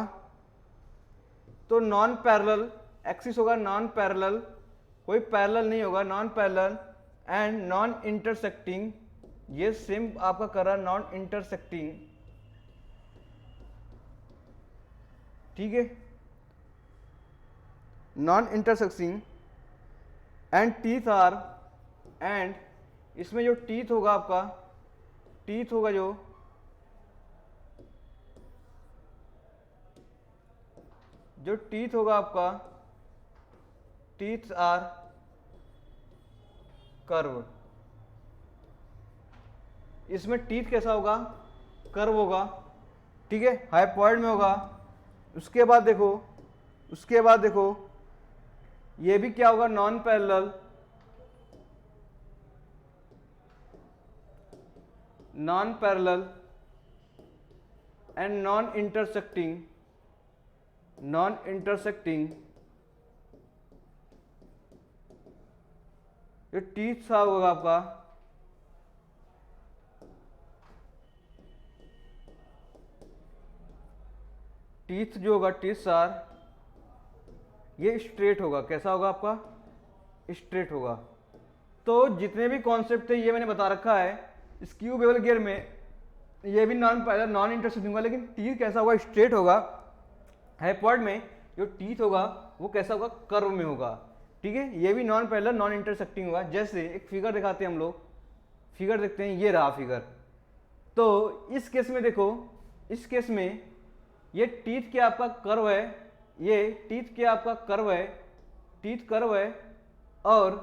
तो नॉन पैरेलल एक्सिस होगा, नॉन पैरेलल, कोई पैरेलल नहीं होगा, non parallel and non intersecting. ये सेम आपका कर रहा नॉन इंटरसेक्टिंग। ठीक है, non intersecting and teeth are, and इसमें जो टीथ होगा आपका, टीथ होगा जो टीथ होगा आपका, टीथ आर कर्व। इसमें टीथ कैसा होगा, कर्व होगा। ठीक है, हाइपोइड में होगा। उसके बाद देखो ये भी क्या होगा, non parallel, non parallel and non intersecting, non intersecting. ये टीथ सा होगा आपका, टीथ जो होगा, टीथ सार, ये स्ट्रेट होगा। कैसा होगा आपका, स्ट्रेट होगा। तो जितने भी कॉन्सेप्ट थे ये मैंने बता रखा है। स्क्यू बेवल गियर में ये भी नॉन पैरेलल, नॉन इंटरसेक्टिंग होगा, लेकिन टीथ कैसा होगा, स्ट्रेट होगा। हाइपोइड में जो टीथ होगा वो कैसा होगा, कर्व में होगा। ठीक है, ये भी नॉन पैरेलल, नॉन इंटरसेक्टिंग होगा। जैसे एक फिगर दिखाते हैं हम लोग, फिगर देखते हैं, ये रहा फिगर। तो इस केस में देखो, इस केस में ये टीथ क्या आपका कर्व है, ये टीथ क्या आपका कर्व है, टीथ कर्व है, और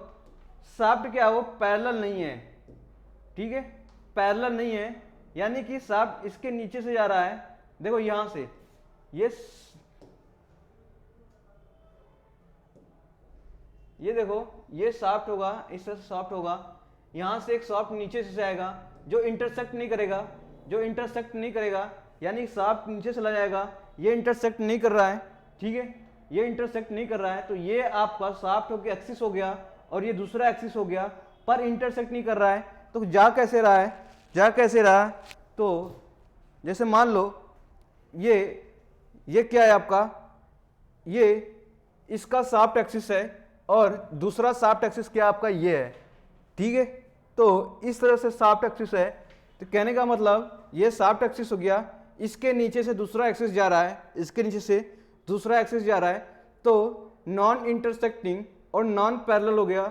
शाफ्ट क्या है, वो पैरेलल नहीं है। ठीक है, पैरेलल नहीं है, यानी कि शाफ्ट इसके नीचे से जा रहा है। देखो यहां से ये देखो ये शाफ्ट होगा, इस तरह से शाफ्ट होगा, यहां से एक शाफ्ट नीचे से आएगा जो इंटरसेक्ट नहीं करेगा, जो इंटरसेक्ट नहीं करेगा, यानी शाफ्ट नीचे चला जाएगा, ये इंटरसेक्ट नहीं कर रहा है। ठीक है, ये इंटरसेक्ट नहीं कर रहा है, तो ये आपका शाफ्ट हो गया, एक्सिस हो गया, और ये दूसरा एक्सिस हो गया, पर इंटरसेक्ट नहीं कर रहा है। तो जा कैसे रहा है, जा कैसे रहा, तो जैसे मान लो ये क्या है आपका, ये इसका शाफ्ट एक्सिस है और दूसरा शाफ्ट एक्सिस क्या आपका ये है। ठीक है, तो इस तरह से शाफ्ट एक्सिस है। तो कहने का मतलब ये शाफ्ट एक्सिस हो गया, इसके नीचे से दूसरा एक्सिस जा रहा है, इसके नीचे से दूसरा एक्सिस जा रहा है, तो नॉन इंटरसेक्टिंग और नॉन पैरेलल हो गया।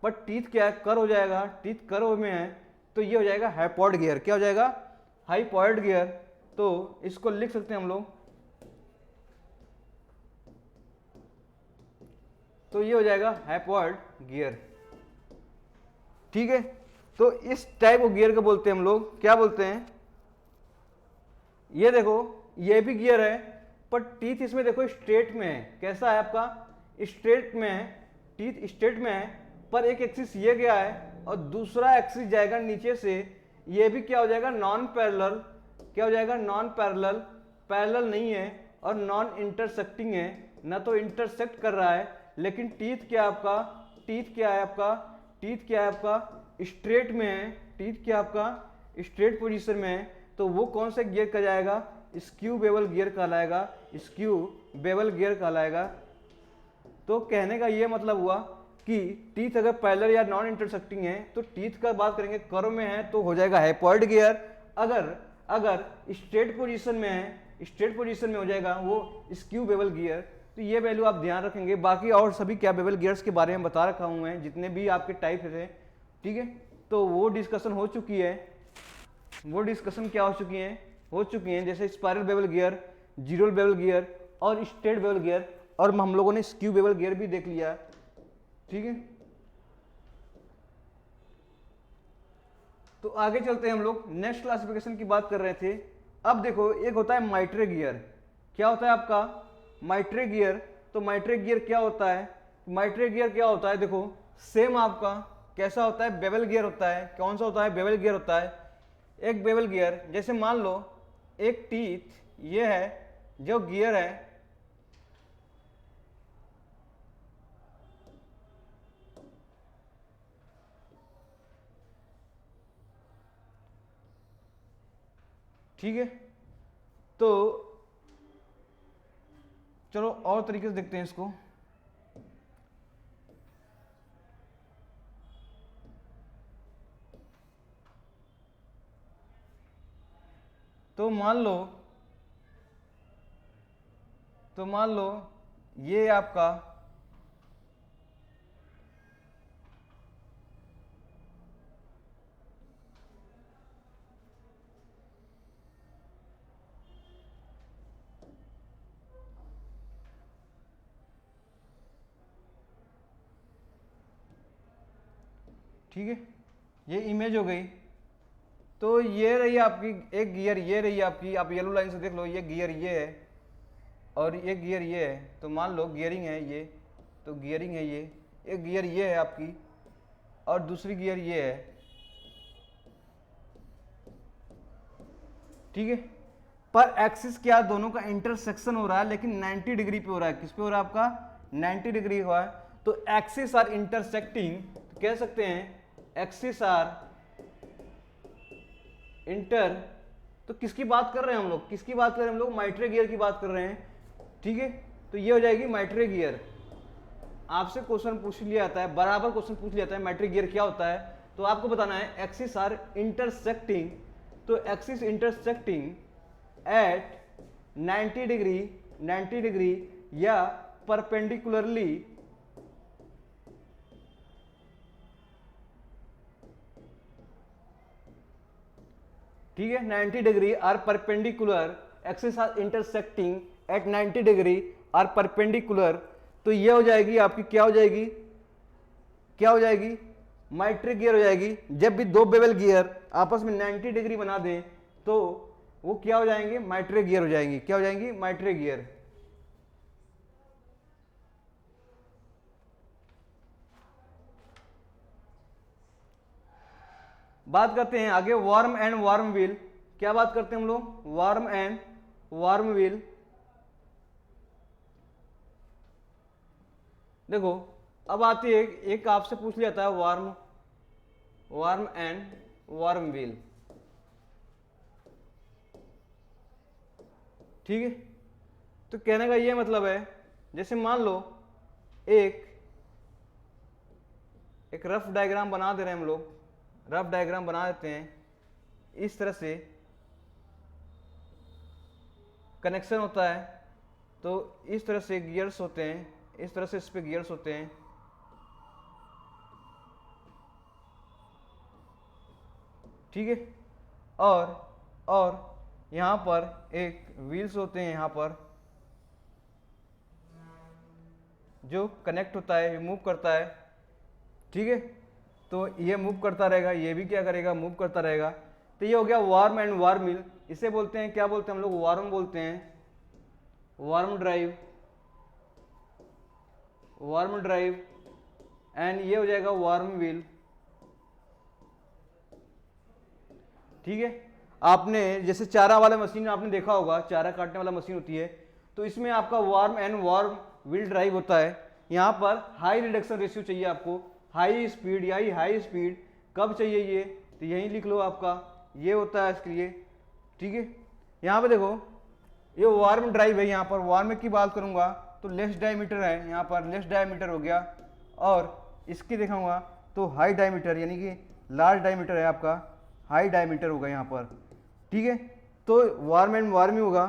पर टीथ क्या है, कर्व हो जाएगा, टीथ कर्व में है, तो ये हो जाएगा हाइपोइड गियर। क्या हो जाएगा, हाइपोइड गियर। तो इसको लिख सकते हैं हम लोग, तो ये हो जाएगा हाइपोइड गियर। ठीक है, तो इस टाइप ऑफ गियर को बोलते हैं हम लोग, क्या बोलते हैं, ये देखो ये भी गियर है, पर टीथ इसमें देखो स्ट्रेट में है। कैसा है आपका, स्ट्रेट में है, टीथ स्ट्रेट में है, पर एक एक्सिस ये गया है और दूसरा एक्सिस जाएगा नीचे से, ये भी क्या हो जाएगा, नॉन पैरेलल। क्या हो जाएगा, नॉन पैरेलल, पैरेलल नहीं है और नॉन इंटरसेक्टिंग है, ना तो इंटरसेक्ट कर रहा है लेकिन टीथ क्या है आपका, टीथ क्या है आपका, टीथ क्या है आपका स्ट्रेट में है, टीथ क्या आपका स्ट्रेट पोजीशन में है, तो वो कौन सा गियर का जाएगा, स्क्यू बेवल गियर कहलाएगा, स्क्यू बेवल गियर कहलाएगा। तो कहने का ये मतलब हुआ कि टीथ अगर पैरेलल या नॉन इंटरसेक्टिंग है तो टीथ का बात करेंगे, कर्व में है तो हो जाएगा हाइपोइड गियर, अगर अगर स्ट्रेट पोजीशन में है, स्ट्रेट पोजीशन में हो जाएगा वो स्क्यू बेवल गियर। तो ये वैल्यू आप ध्यान रखेंगे। बाकी और सभी क्या बेवल गियर्स के बारे में बता रखा हूँ मैं, जितने भी आपके टाइप थे, ठीक है। तो वो डिस्कशन हो चुकी है, वो डिस्कशन क्या हो चुकी है, हो चुकी हैं, जैसे spiral bevel gear, zero bevel gear और स्ट्रेट बेवल गियर, और हम लोगों ने स्क्यू बेवल गियर भी देख लिया, ठीक है। तो आगे चलते हैं हम लोग, नेक्स्ट क्लासिफिकेशन की बात कर रहे थे। अब देखो एक होता है माइट्रे गियर, क्या होता है आपका माइट्रे गियर। तो माइट्रे गियर क्या होता है, माइट्रे गियर क्या होता है, देखो सेम आपका कैसा होता है, बेवल गियर होता है। कौन सा होता है, बेवल गियर होता है। एक बेवल गियर, जैसे मान लो एक टीथ ये है जो गियर है, ठीक है। तो चलो और तरीके से देखते हैं इसको। तो मान लो ये आपका ठीक है, ये इमेज हो गई। तो ये रही आपकी एक गियर, ये रही आपकी, आप येलो लाइन से देख लो, ये गियर ये है और ये गियर ये है। तो मान लो गियरिंग है ये, तो गियरिंग है ये, एक गियर ये है आपकी और दूसरी गियर ये है, ठीक है। पर एक्सिस क्या, दोनों का इंटरसेक्शन हो रहा है, लेकिन 90 डिग्री पे हो रहा है। किस पे हो रहा है आपका, 90 डिग्री हुआ है। तो एक्सिस आर इंटरसेक्टिंग, तो कह सकते हैं एक्सिस आर इंटर। तो किसकी बात कर रहे हैं हम लोग, किसकी बात कर रहे हैं हम लोग, माइट्रे गियर की बात कर रहे हैं, ठीक है। तो ये हो जाएगी माइट्रे गियर। आपसे क्वेश्चन पूछ लिया जाता है, बराबर क्वेश्चन पूछ लिया जाता है माइट्रे गियर क्या होता है, तो आपको बताना है एक्सिस आर इंटरसेक्टिंग। तो axis intersecting at 90 degree, 90 degree या परपेंडिकुलरली, ठीक है, 90 degree are perpendicular, axis are intersecting at 90 degree are perpendicular. तो ये हो जाएगी आपकी, क्या हो जाएगी, क्या हो जाएगी, माइट्रिक गियर हो जाएगी। जब भी दो बेवल गियर आपस में 90 डिग्री बना दें तो वो क्या हो जाएंगे, माइट्रिक गियर हो जाएंगी। क्या हो जाएंगी, माइट्रिक गियर। बात करते हैं आगे वार्म एंड वार्म व्हील। क्या बात करते हैं हम लोग, वार्म एंड वार्म व्हील। देखो अब आती है एक आपसे पूछ लिया था warm, warm and warm wheel, ठीक है। तो कहने का ये मतलब है, जैसे मान लो एक रफ डायग्राम बना दे रहे हैं हम लोग, रफ डायग्राम बना देते हैं। इस तरह से कनेक्शन होता है, तो इस तरह से गियर्स होते हैं, इस तरह से इस पे गियर्स होते हैं, ठीक है। और यहां पर एक व्हील्स होते हैं यहां पर, जो कनेक्ट होता है, मूव करता है, ठीक है। तो ये मूव करता रहेगा, ये भी क्या करेगा, मूव करता रहेगा। तो ये हो गया वार्म एंड वार्म व्हील। इसे बोलते हैं, क्या बोलते हैं हम लोग, वार्म बोलते हैं, warm drive, warm drive. And ये हो जाएगा वार्म व्हील, ठीक है। आपने जैसे चारा वाला मशीन आपने देखा होगा, चारा काटने वाला मशीन होती है, तो इसमें आपका warm and warm wheel drive होता है। यहाँ पर हाई रिडक्शन रेशियो चाहिए आपको, हाई स्पीड या हाई स्पीड कब चाहिए ये, तो यहीं लिख लो आपका ये होता है इसके लिए। ठीक है, यहाँ पे देखो ये वार्म ड्राइव है, यहाँ पर वार्म की बात करूंगा तो लेस डायमीटर है, यहाँ पर लेस डायमीटर हो गया, और इसकी दिखाऊंगा तो हाई डायमीटर यानी कि लार्ज डायमीटर है आपका, हाई डायमीटर होगा यहाँ पर। ठीक है, तो वार्म एंड वार्म ही होगा।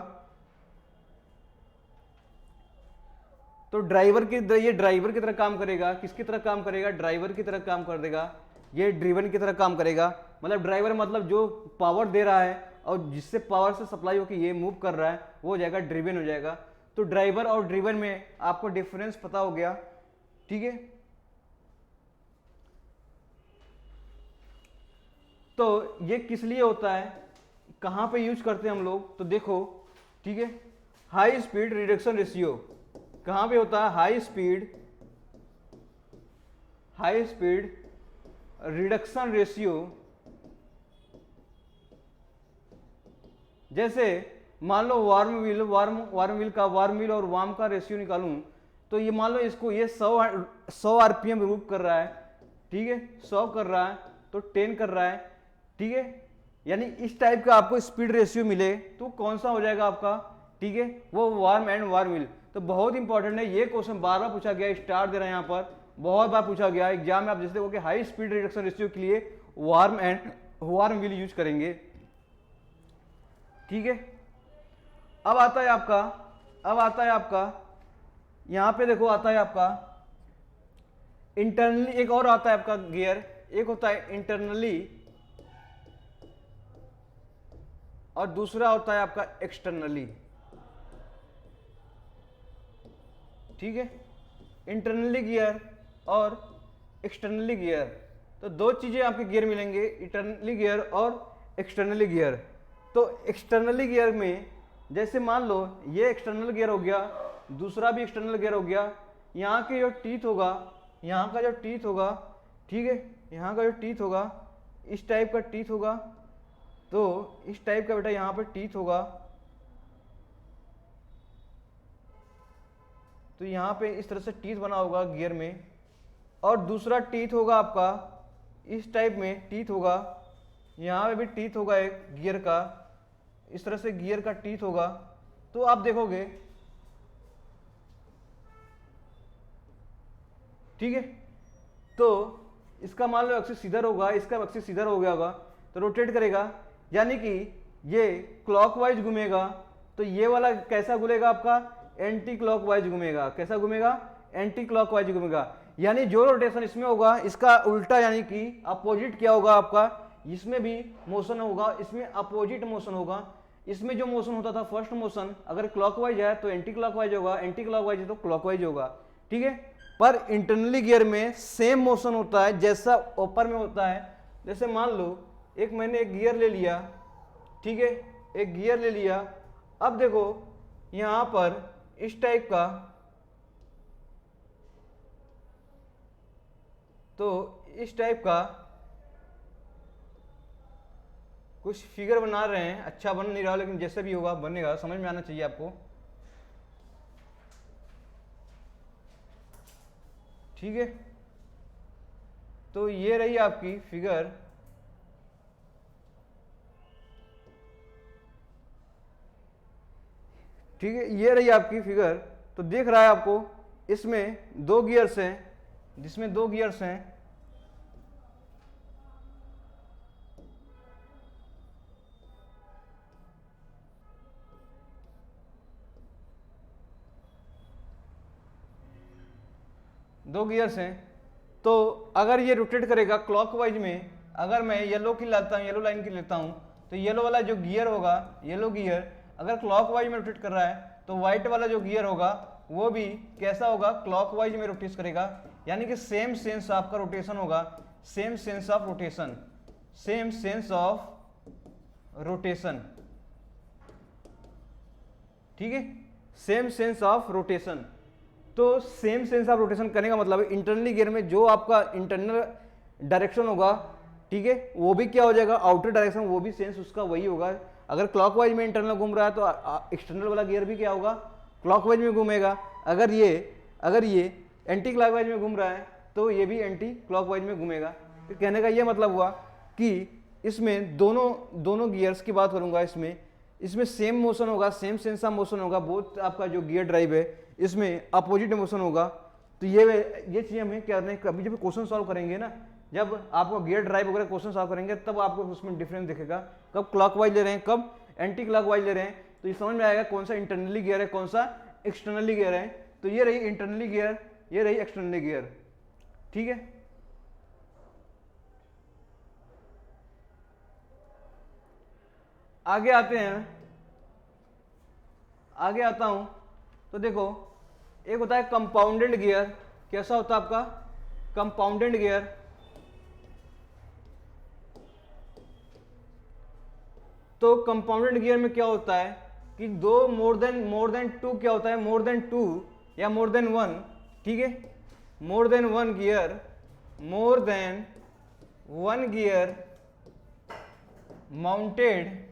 तो ड्राइवर की ये ड्राइवर की तरह काम करेगा, किसकी तरह काम करेगा, ड्राइवर की तरह काम कर देगा, ये ड्रिवन की तरह काम करेगा। मतलब ड्राइवर मतलब जो पावर दे रहा है और जिससे पावर से सप्लाई होकर ये मूव कर रहा है वो हो जाएगा ड्रिवन हो जाएगा। तो ड्राइवर और ड्रिवन में आपको डिफरेंस पता हो गया। ठीक है, तो ये किस लिए होता है, कहां पे यूज करते हैं हम लोग, तो देखो। ठीक है, हाई स्पीड रिडक्शन रेशियो कहां पे होता है, हाई स्पीड रिडक्शन रेशियो। जैसे मान लो वार्म व्हील और वार्म का रेशियो निकालूं तो ये मान लो इसको ये 100 आरपीएम मूव कर रहा है। ठीक है, 100 कर रहा है तो 10 कर रहा है। ठीक है, यानी इस टाइप का आपको स्पीड रेशियो मिले तो कौन सा हो जाएगा आपका, ठीक है, वो वार्म एंड वार्म व्हील। तो बहुत इंपॉर्टेंट है ये क्वेश्चन, बार बार पूछा गया, स्टार दे रहा है यहाँ पर, बहुत बार पूछा गया एग्जाम में। आप जैसे देखो कि हाई स्पीड रिडक्शन रेशियो के लिए warm and warm wheel use करेंगे। ठीक है, अब आता है आपका यहां पे देखो आता है आपका इंटरनली, एक और आता है आपका गियर, एक होता है इंटरनली और दूसरा होता है आपका एक्सटर्नली। ठीक है, इंटरनली गियर और एक्सटर्नली गियर, तो दो चीजें आपके गियर मिलेंगे, इंटरनली गियर और एक्सटर्नली गियर। तो एक्सटर्नली गियर में जैसे मान लो ये एक्सटर्नल गियर हो गया, दूसरा भी एक्सटर्नल गियर हो गया, यहाँ के जो टीथ होगा, यहाँ का जो टीथ होगा, ठीक है, यहाँ का जो टीथ होगा इस टाइप का टीथ होगा, तो इस टाइप का बेटा यहाँ पर टीथ होगा, तो यहाँ पे इस तरह से टीथ बना होगा गियर में, और दूसरा टीथ होगा आपका इस टाइप में टीथ होगा, यहाँ पे भी टीथ होगा एक गियर का, इस तरह से गियर का टीथ होगा। तो आप देखोगे, ठीक है, तो इसका मान लो एक्सिस इधर होगा, इसका एक्सिस इधर हो गया होगा, तो रोटेट करेगा, यानी कि ये क्लॉकवाइज घूमेगा, तो ये वाला कैसा घूमेगा आपका, एंटी क्लॉकवाइज घूमेगा। कैसा घूमेगा, एंटी क्लॉकवाइज घूमेगा। यानी जो रोटेशन इसमें होगा इसका उल्टा, यानी कि अपोजिट क्या होगा आपका, इसमें भी मोशन होगा, इसमें अपोजिट मोशन होगा। इसमें जो मोशन होता था फर्स्ट मोशन, अगर क्लॉकवाइज है तो एंटी क्लॉकवाइज होगा, एंटी क्लॉकवाइज है तो क्लॉकवाइज होगा। ठीक है, पर इंटरनली गियर में सेम मोशन होता है जैसा ऊपर में होता है। जैसे मान लो मैंने एक गियर ले लिया, ठीक है, एक गियर ले लिया, अब देखो यहां पर इस टाइप का, तो इस टाइप का कुछ फिगर बना रहे हैं, अच्छा बन नहीं रहा लेकिन जैसे भी होगा बनेगा, समझ में आना चाहिए आपको। ठीक है, तो ये रही आपकी फिगर। ठीक है, ये रही आपकी फिगर। तो देख रहा है आपको इसमें दो गियर्स हैं, जिसमें दो गियर्स हैं, दो गियर्स हैं। तो अगर ये रोटेट करेगा क्लॉकवाइज में, अगर मैं येलो की लाता हूँ, येलो लाइन की लेता हूँ, तो येलो वाला जो गियर होगा, येलो गियर अगर क्लॉकवाइज में रोटेट कर रहा है तो व्हाइट वाला जो गियर होगा वो भी कैसा होगा, क्लॉकवाइज में रोटेट करेगा। यानी कि सेम सेंस आपका रोटेशन होगा, same sense of rotation, same sense of rotation. ठीक है, सेम सेंस ऑफ रोटेशन। तो सेम सेंस ऑफ रोटेशन करने का मतलब है इंटरनली गियर में जो आपका इंटरनल डायरेक्शन होगा, ठीक है, वो भी क्या हो जाएगा, आउटर डायरेक्शन, वो भी सेंस उसका वही होगा। अगर क्लॉकवाइज में इंटरनल घूम रहा है तो एक्सटर्नल वाला गियर भी क्या होगा, क्लॉकवाइज में घूमेगा। अगर ये एंटी क्लॉकवाइज में घूम रहा है तो ये भी एंटी क्लॉकवाइज में घूमेगा। तो कहने का ये मतलब हुआ कि इसमें दोनों गियर्स की बात करूंगा, इसमें सेम मोशन होगा, सेम सेंस ऑफ मोशन होगा। बोथ आपका जो गियर ड्राइव है इसमें अपोजिट मोशन होगा। तो ये चीज़ हमें क्या करना है, कभी जब क्वेश्चन सॉल्व करेंगे ना, जब आपको गियर ड्राइव वगैरह क्वेश्चन सॉल्व करेंगे तब आपको उसमें डिफरेंस दिखेगा, कब क्लॉकवाइज ले रहे हैं कब एंटी क्लॉकवाइज ले रहे हैं। तो ये समझ में आएगा कौन सा इंटरनली गियर है कौन सा एक्सटर्नली गियर है। तो ये रही इंटरनली गियर, ये रही एक्सटर्नली गियर। ठीक है, आगे आते हैं, आगे आता हूं। तो देखो एक होता है कंपाउंडेड गियर। कैसा होता है आपका कंपाउंडेड गियर? तो कंपाउंडेड गियर में क्या होता है कि दो मोर देन टू, क्या होता है मोर देन टू या मोर देन वन, ठीक है, more than one gear, more than one gear mounted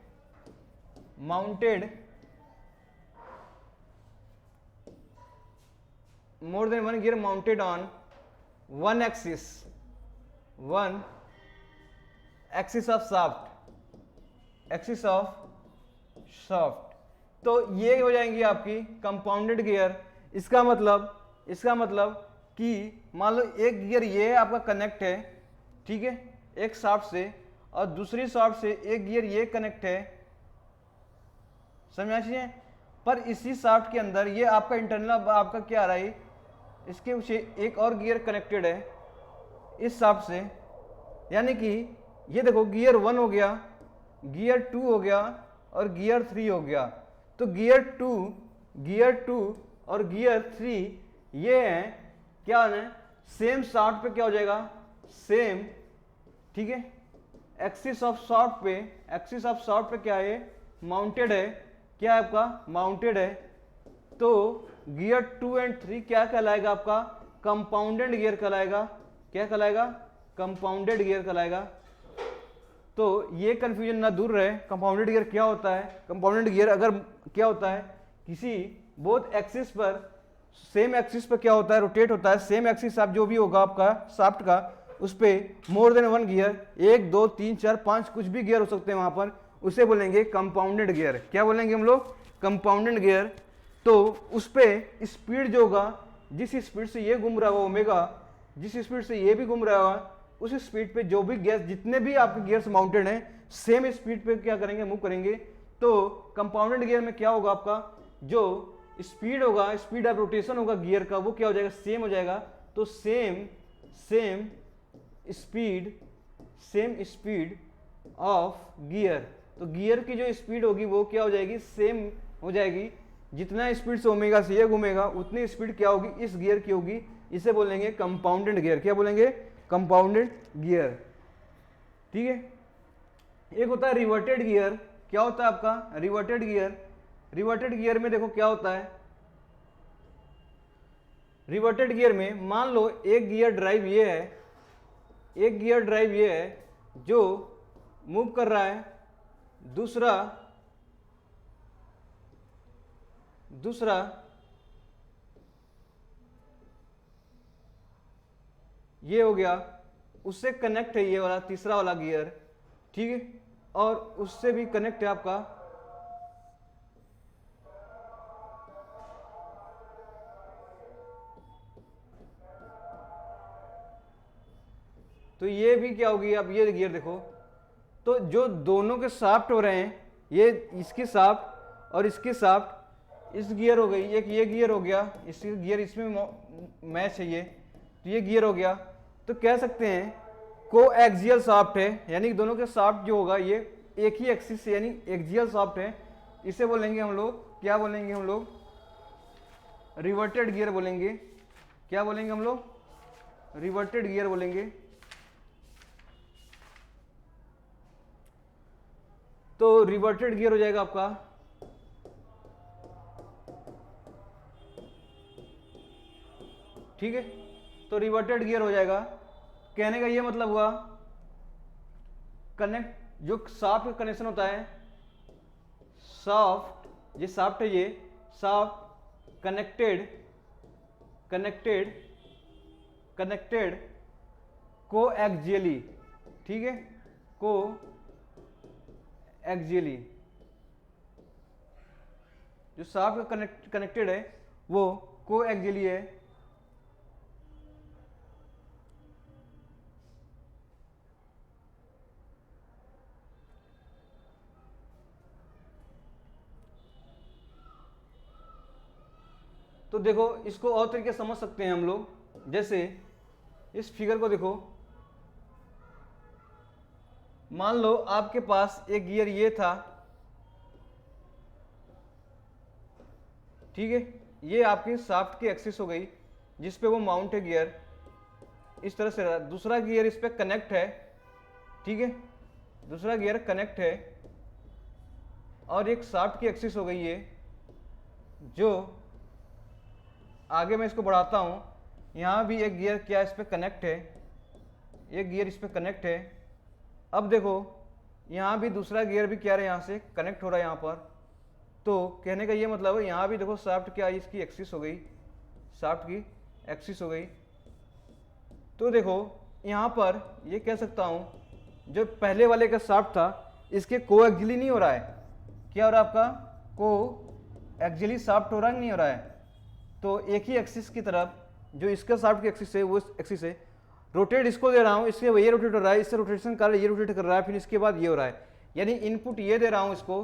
more than one gear mounted on one axis of shaft। तो ये हो जाएंगी आपकी कंपाउंडेड गियर। इसका मतलब कि मान लो एक गियर ये आपका कनेक्ट है, ठीक है, एक शाफ्ट से, और दूसरी शाफ्ट से एक गियर ये कनेक्ट है, समझना चाहिए। पर इसी शाफ्ट के अंदर ये आपका इंटरनल आपका क्या आ रहा है, इसके पीछे एक और गियर कनेक्टेड है इस शाफ्ट से, यानी कि ये देखो गियर 1 हो गया, गियर 2 हो गया और गियर 3 हो गया। तो गियर 2 और गियर 3 ये है क्या है, सेम शाफ्ट पे क्या हो जाएगा, सेम, ठीक है, एक्सिस ऑफ शाफ्ट पे क्या है, माउंटेड है, क्या है आपका माउंटेड है। तो गियर 2 एंड 3 क्या कहलाएगा आपका कंपाउंडेड गियर कहलाएगा। क्या कहलाएगा, कंपाउंडेड गियर कहलाएगा। तो ये कंफ्यूजन ना दूर रहे, कंपाउंडेड गियर क्या होता है। कंपाउंडेड गियर अगर क्या होता है, किसी बोथ एक्सिस पर, सेम एक्सिस पर क्या होता है, रोटेट होता है, सेम एक्सिस आप जो भी होगा आपका शाफ्ट का, उस पे मोर देन वन गियर, 1 2 3 4 5 कुछ भी गियर हो सकते हैं वहां पर, उसे बोलेंगे कंपाउंडेड गियर। क्या बोलेंगे हम लोग, कंपाउंडेड गियर। तो उस पे स्पीड जो होगा, जिस स्पीड से ये घूम रहा होगा ओमेगा, जिस स्पीड से ये भी घूम रहा होगा, उस स्पीड पे जो भी गियर, जितने भी आपके गियर्स माउंटेड हैं, सेम स्पीड पे क्या करेंगे, मूव करेंगे। तो कंपाउंडेड गियर में क्या होगा, आपका जो स्पीड होगा, स्पीड ऑफ रोटेशन होगा गियर का, वो क्या हो जाएगा, सेम हो जाएगा। तो सेम स्पीड ऑफ गियर। तो गियर की जो स्पीड होगी वो क्या हो जाएगी, सेम हो जाएगी। जितना स्पीड से ओमेगा से ये घूमेगा उतनी स्पीड क्या होगी, इस गियर की होगी। इसे बोलेंगे कंपाउंडेड गियर। क्या बोलेंगे, कंपाउंडेड गियर। ठीक है, एक होता है रिवर्टेड गियर। क्या होता है आपका रिवर्टेड गियर। रिवर्टेड गियर में देखो क्या होता है, रिवर्टेड गियर में मान लो एक गियर ड्राइव ये है, एक गियर ड्राइव ये है जो मूव कर रहा है, दूसरा ये हो गया, उससे कनेक्ट है ये वाला तीसरा वाला गियर, ठीक है, और उससे भी कनेक्ट है आपका तो ये भी क्या होगी, अब ये गियर देखो, तो जो दोनों के शाफ्ट हो रहे हैं, ये इसकी शाफ्ट और इसकी शाफ्ट, इस गियर हो गई, एक ये गियर हो गया, इसकी गियर इसमें मैच है ये, तो ये गियर हो गया। तो कह सकते हैं को एक्सियल शाफ्ट है, यानी दोनों के शाफ्ट जो होगा ये एक ही एक्सिस से, यानी एक्सियल शाफ्ट है। इसे बोलेंगे हम लोग, क्या बोलेंगे हम लोग, रिवर्टेड गियर बोलेंगे। क्या बोलेंगे हम लोग, रिवर्टेड गियर बोलेंगे। तो रिवर्टेड गियर हो जाएगा आपका ठीक है, तो रिवर्टेड गियर हो जाएगा। कहने का ये मतलब हुआ कनेक्ट, जो शाफ्ट का कनेक्शन होता है, शाफ्ट, ये शाफ्ट है, ये शाफ्ट कनेक्टेड कनेक्टेड कोएक्सियली, ठीक है, कोएक्सियली, जो शाफ्ट कनेक्टेड है वो कोएक्सियली है, तो देखो इसको और तरीके से समझ सकते हैं हम लोग। जैसे इस फिगर को देखो, मान लो आपके पास एक गियर ये था, ठीक है, ये आपकी शाफ्ट की एक्सिस हो गई जिस पे वो माउंट है गियर, इस तरह से रहा। दूसरा गियर इस पे कनेक्ट है, ठीक है, दूसरा गियर कनेक्ट है, और एक शाफ्ट की एक्सिस हो गई ये, जो आगे मैं इसको बढ़ाता हूं, यहां भी एक गियर क्या इस पे कनेक्ट है, एक गियर इस पे कनेक्ट है। अब देखो यहां भी दूसरा गियर भी क्या है, यहां से कनेक्ट हो रहा है यहां पर। तो कहने का ये मतलब है यहां भी देखो शाफ्ट क्या इसकी एक्सिस हो गई, शाफ्ट की एक्सिस हो गई। तो देखो यहां पर ये कह सकता हूं, जो पहले वाले का शाफ्ट था इसके कोएक्सियली नहीं हो रहा है, क्या हो रहा है आपका, कोएक्सियली शाफ्ट हो रहा है, नहीं हो रहा है। तो एक ही एक्सिस की तरफ, जो इसका शाफ्ट की एक्सिस है वो एक्सिस है, रोटेट इसको दे रहा हूँ, इससे ये रोटेट हो रहा है, इससे रोटेशन कर ये रोटेट कर रहा है, फिर इसके बाद ये हो रहा है, यानी इनपुट ये दे रहा हूँ इसको,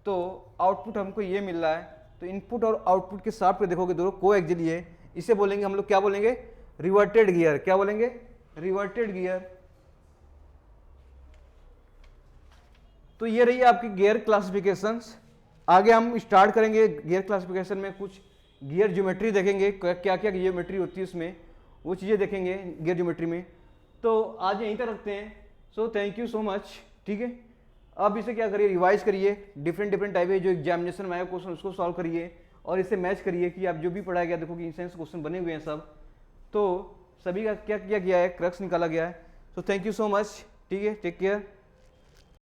तो आउटपुट हमको ये मिल रहा है। तो इनपुट और आउटपुट के शाफ्ट पे देखोगे दोनों कोएक्सियली है, इसे बोलेंगे हम लोग, क्या बोलेंगे, रिवर्टेड गियर। क्या बोलेंगे, रिवर्टेड गियर। तो ये रही आपकी गियर क्लासिफिकेशंस। आगे हम स्टार्ट करेंगे गियर क्लासिफिकेशन में, कुछ गियर ज्योमेट्री देखेंगे, क्या क्या ज्योमेट्री होती है उसमें, वो चीज़ें देखेंगे गियर ज्योमेट्री में। तो आज यहीं तक रखते हैं। So thank you so much, ठीक है। अब इसे क्या करिए, रिवाइज करिए, डिफरेंट टाइप है जो एग्जामिनेशन में आए क्वेश्चन उसको सॉल्व करिए, और इसे मैच करिए कि आप जो भी पढ़ाया गया, देखो कि इंसेंस क्वेश्चन बने हुए हैं सब, तो सभी का क्या किया गया है, क्रक्स निकाला गया है। So thank you so much, ठीक है, टेक केयर।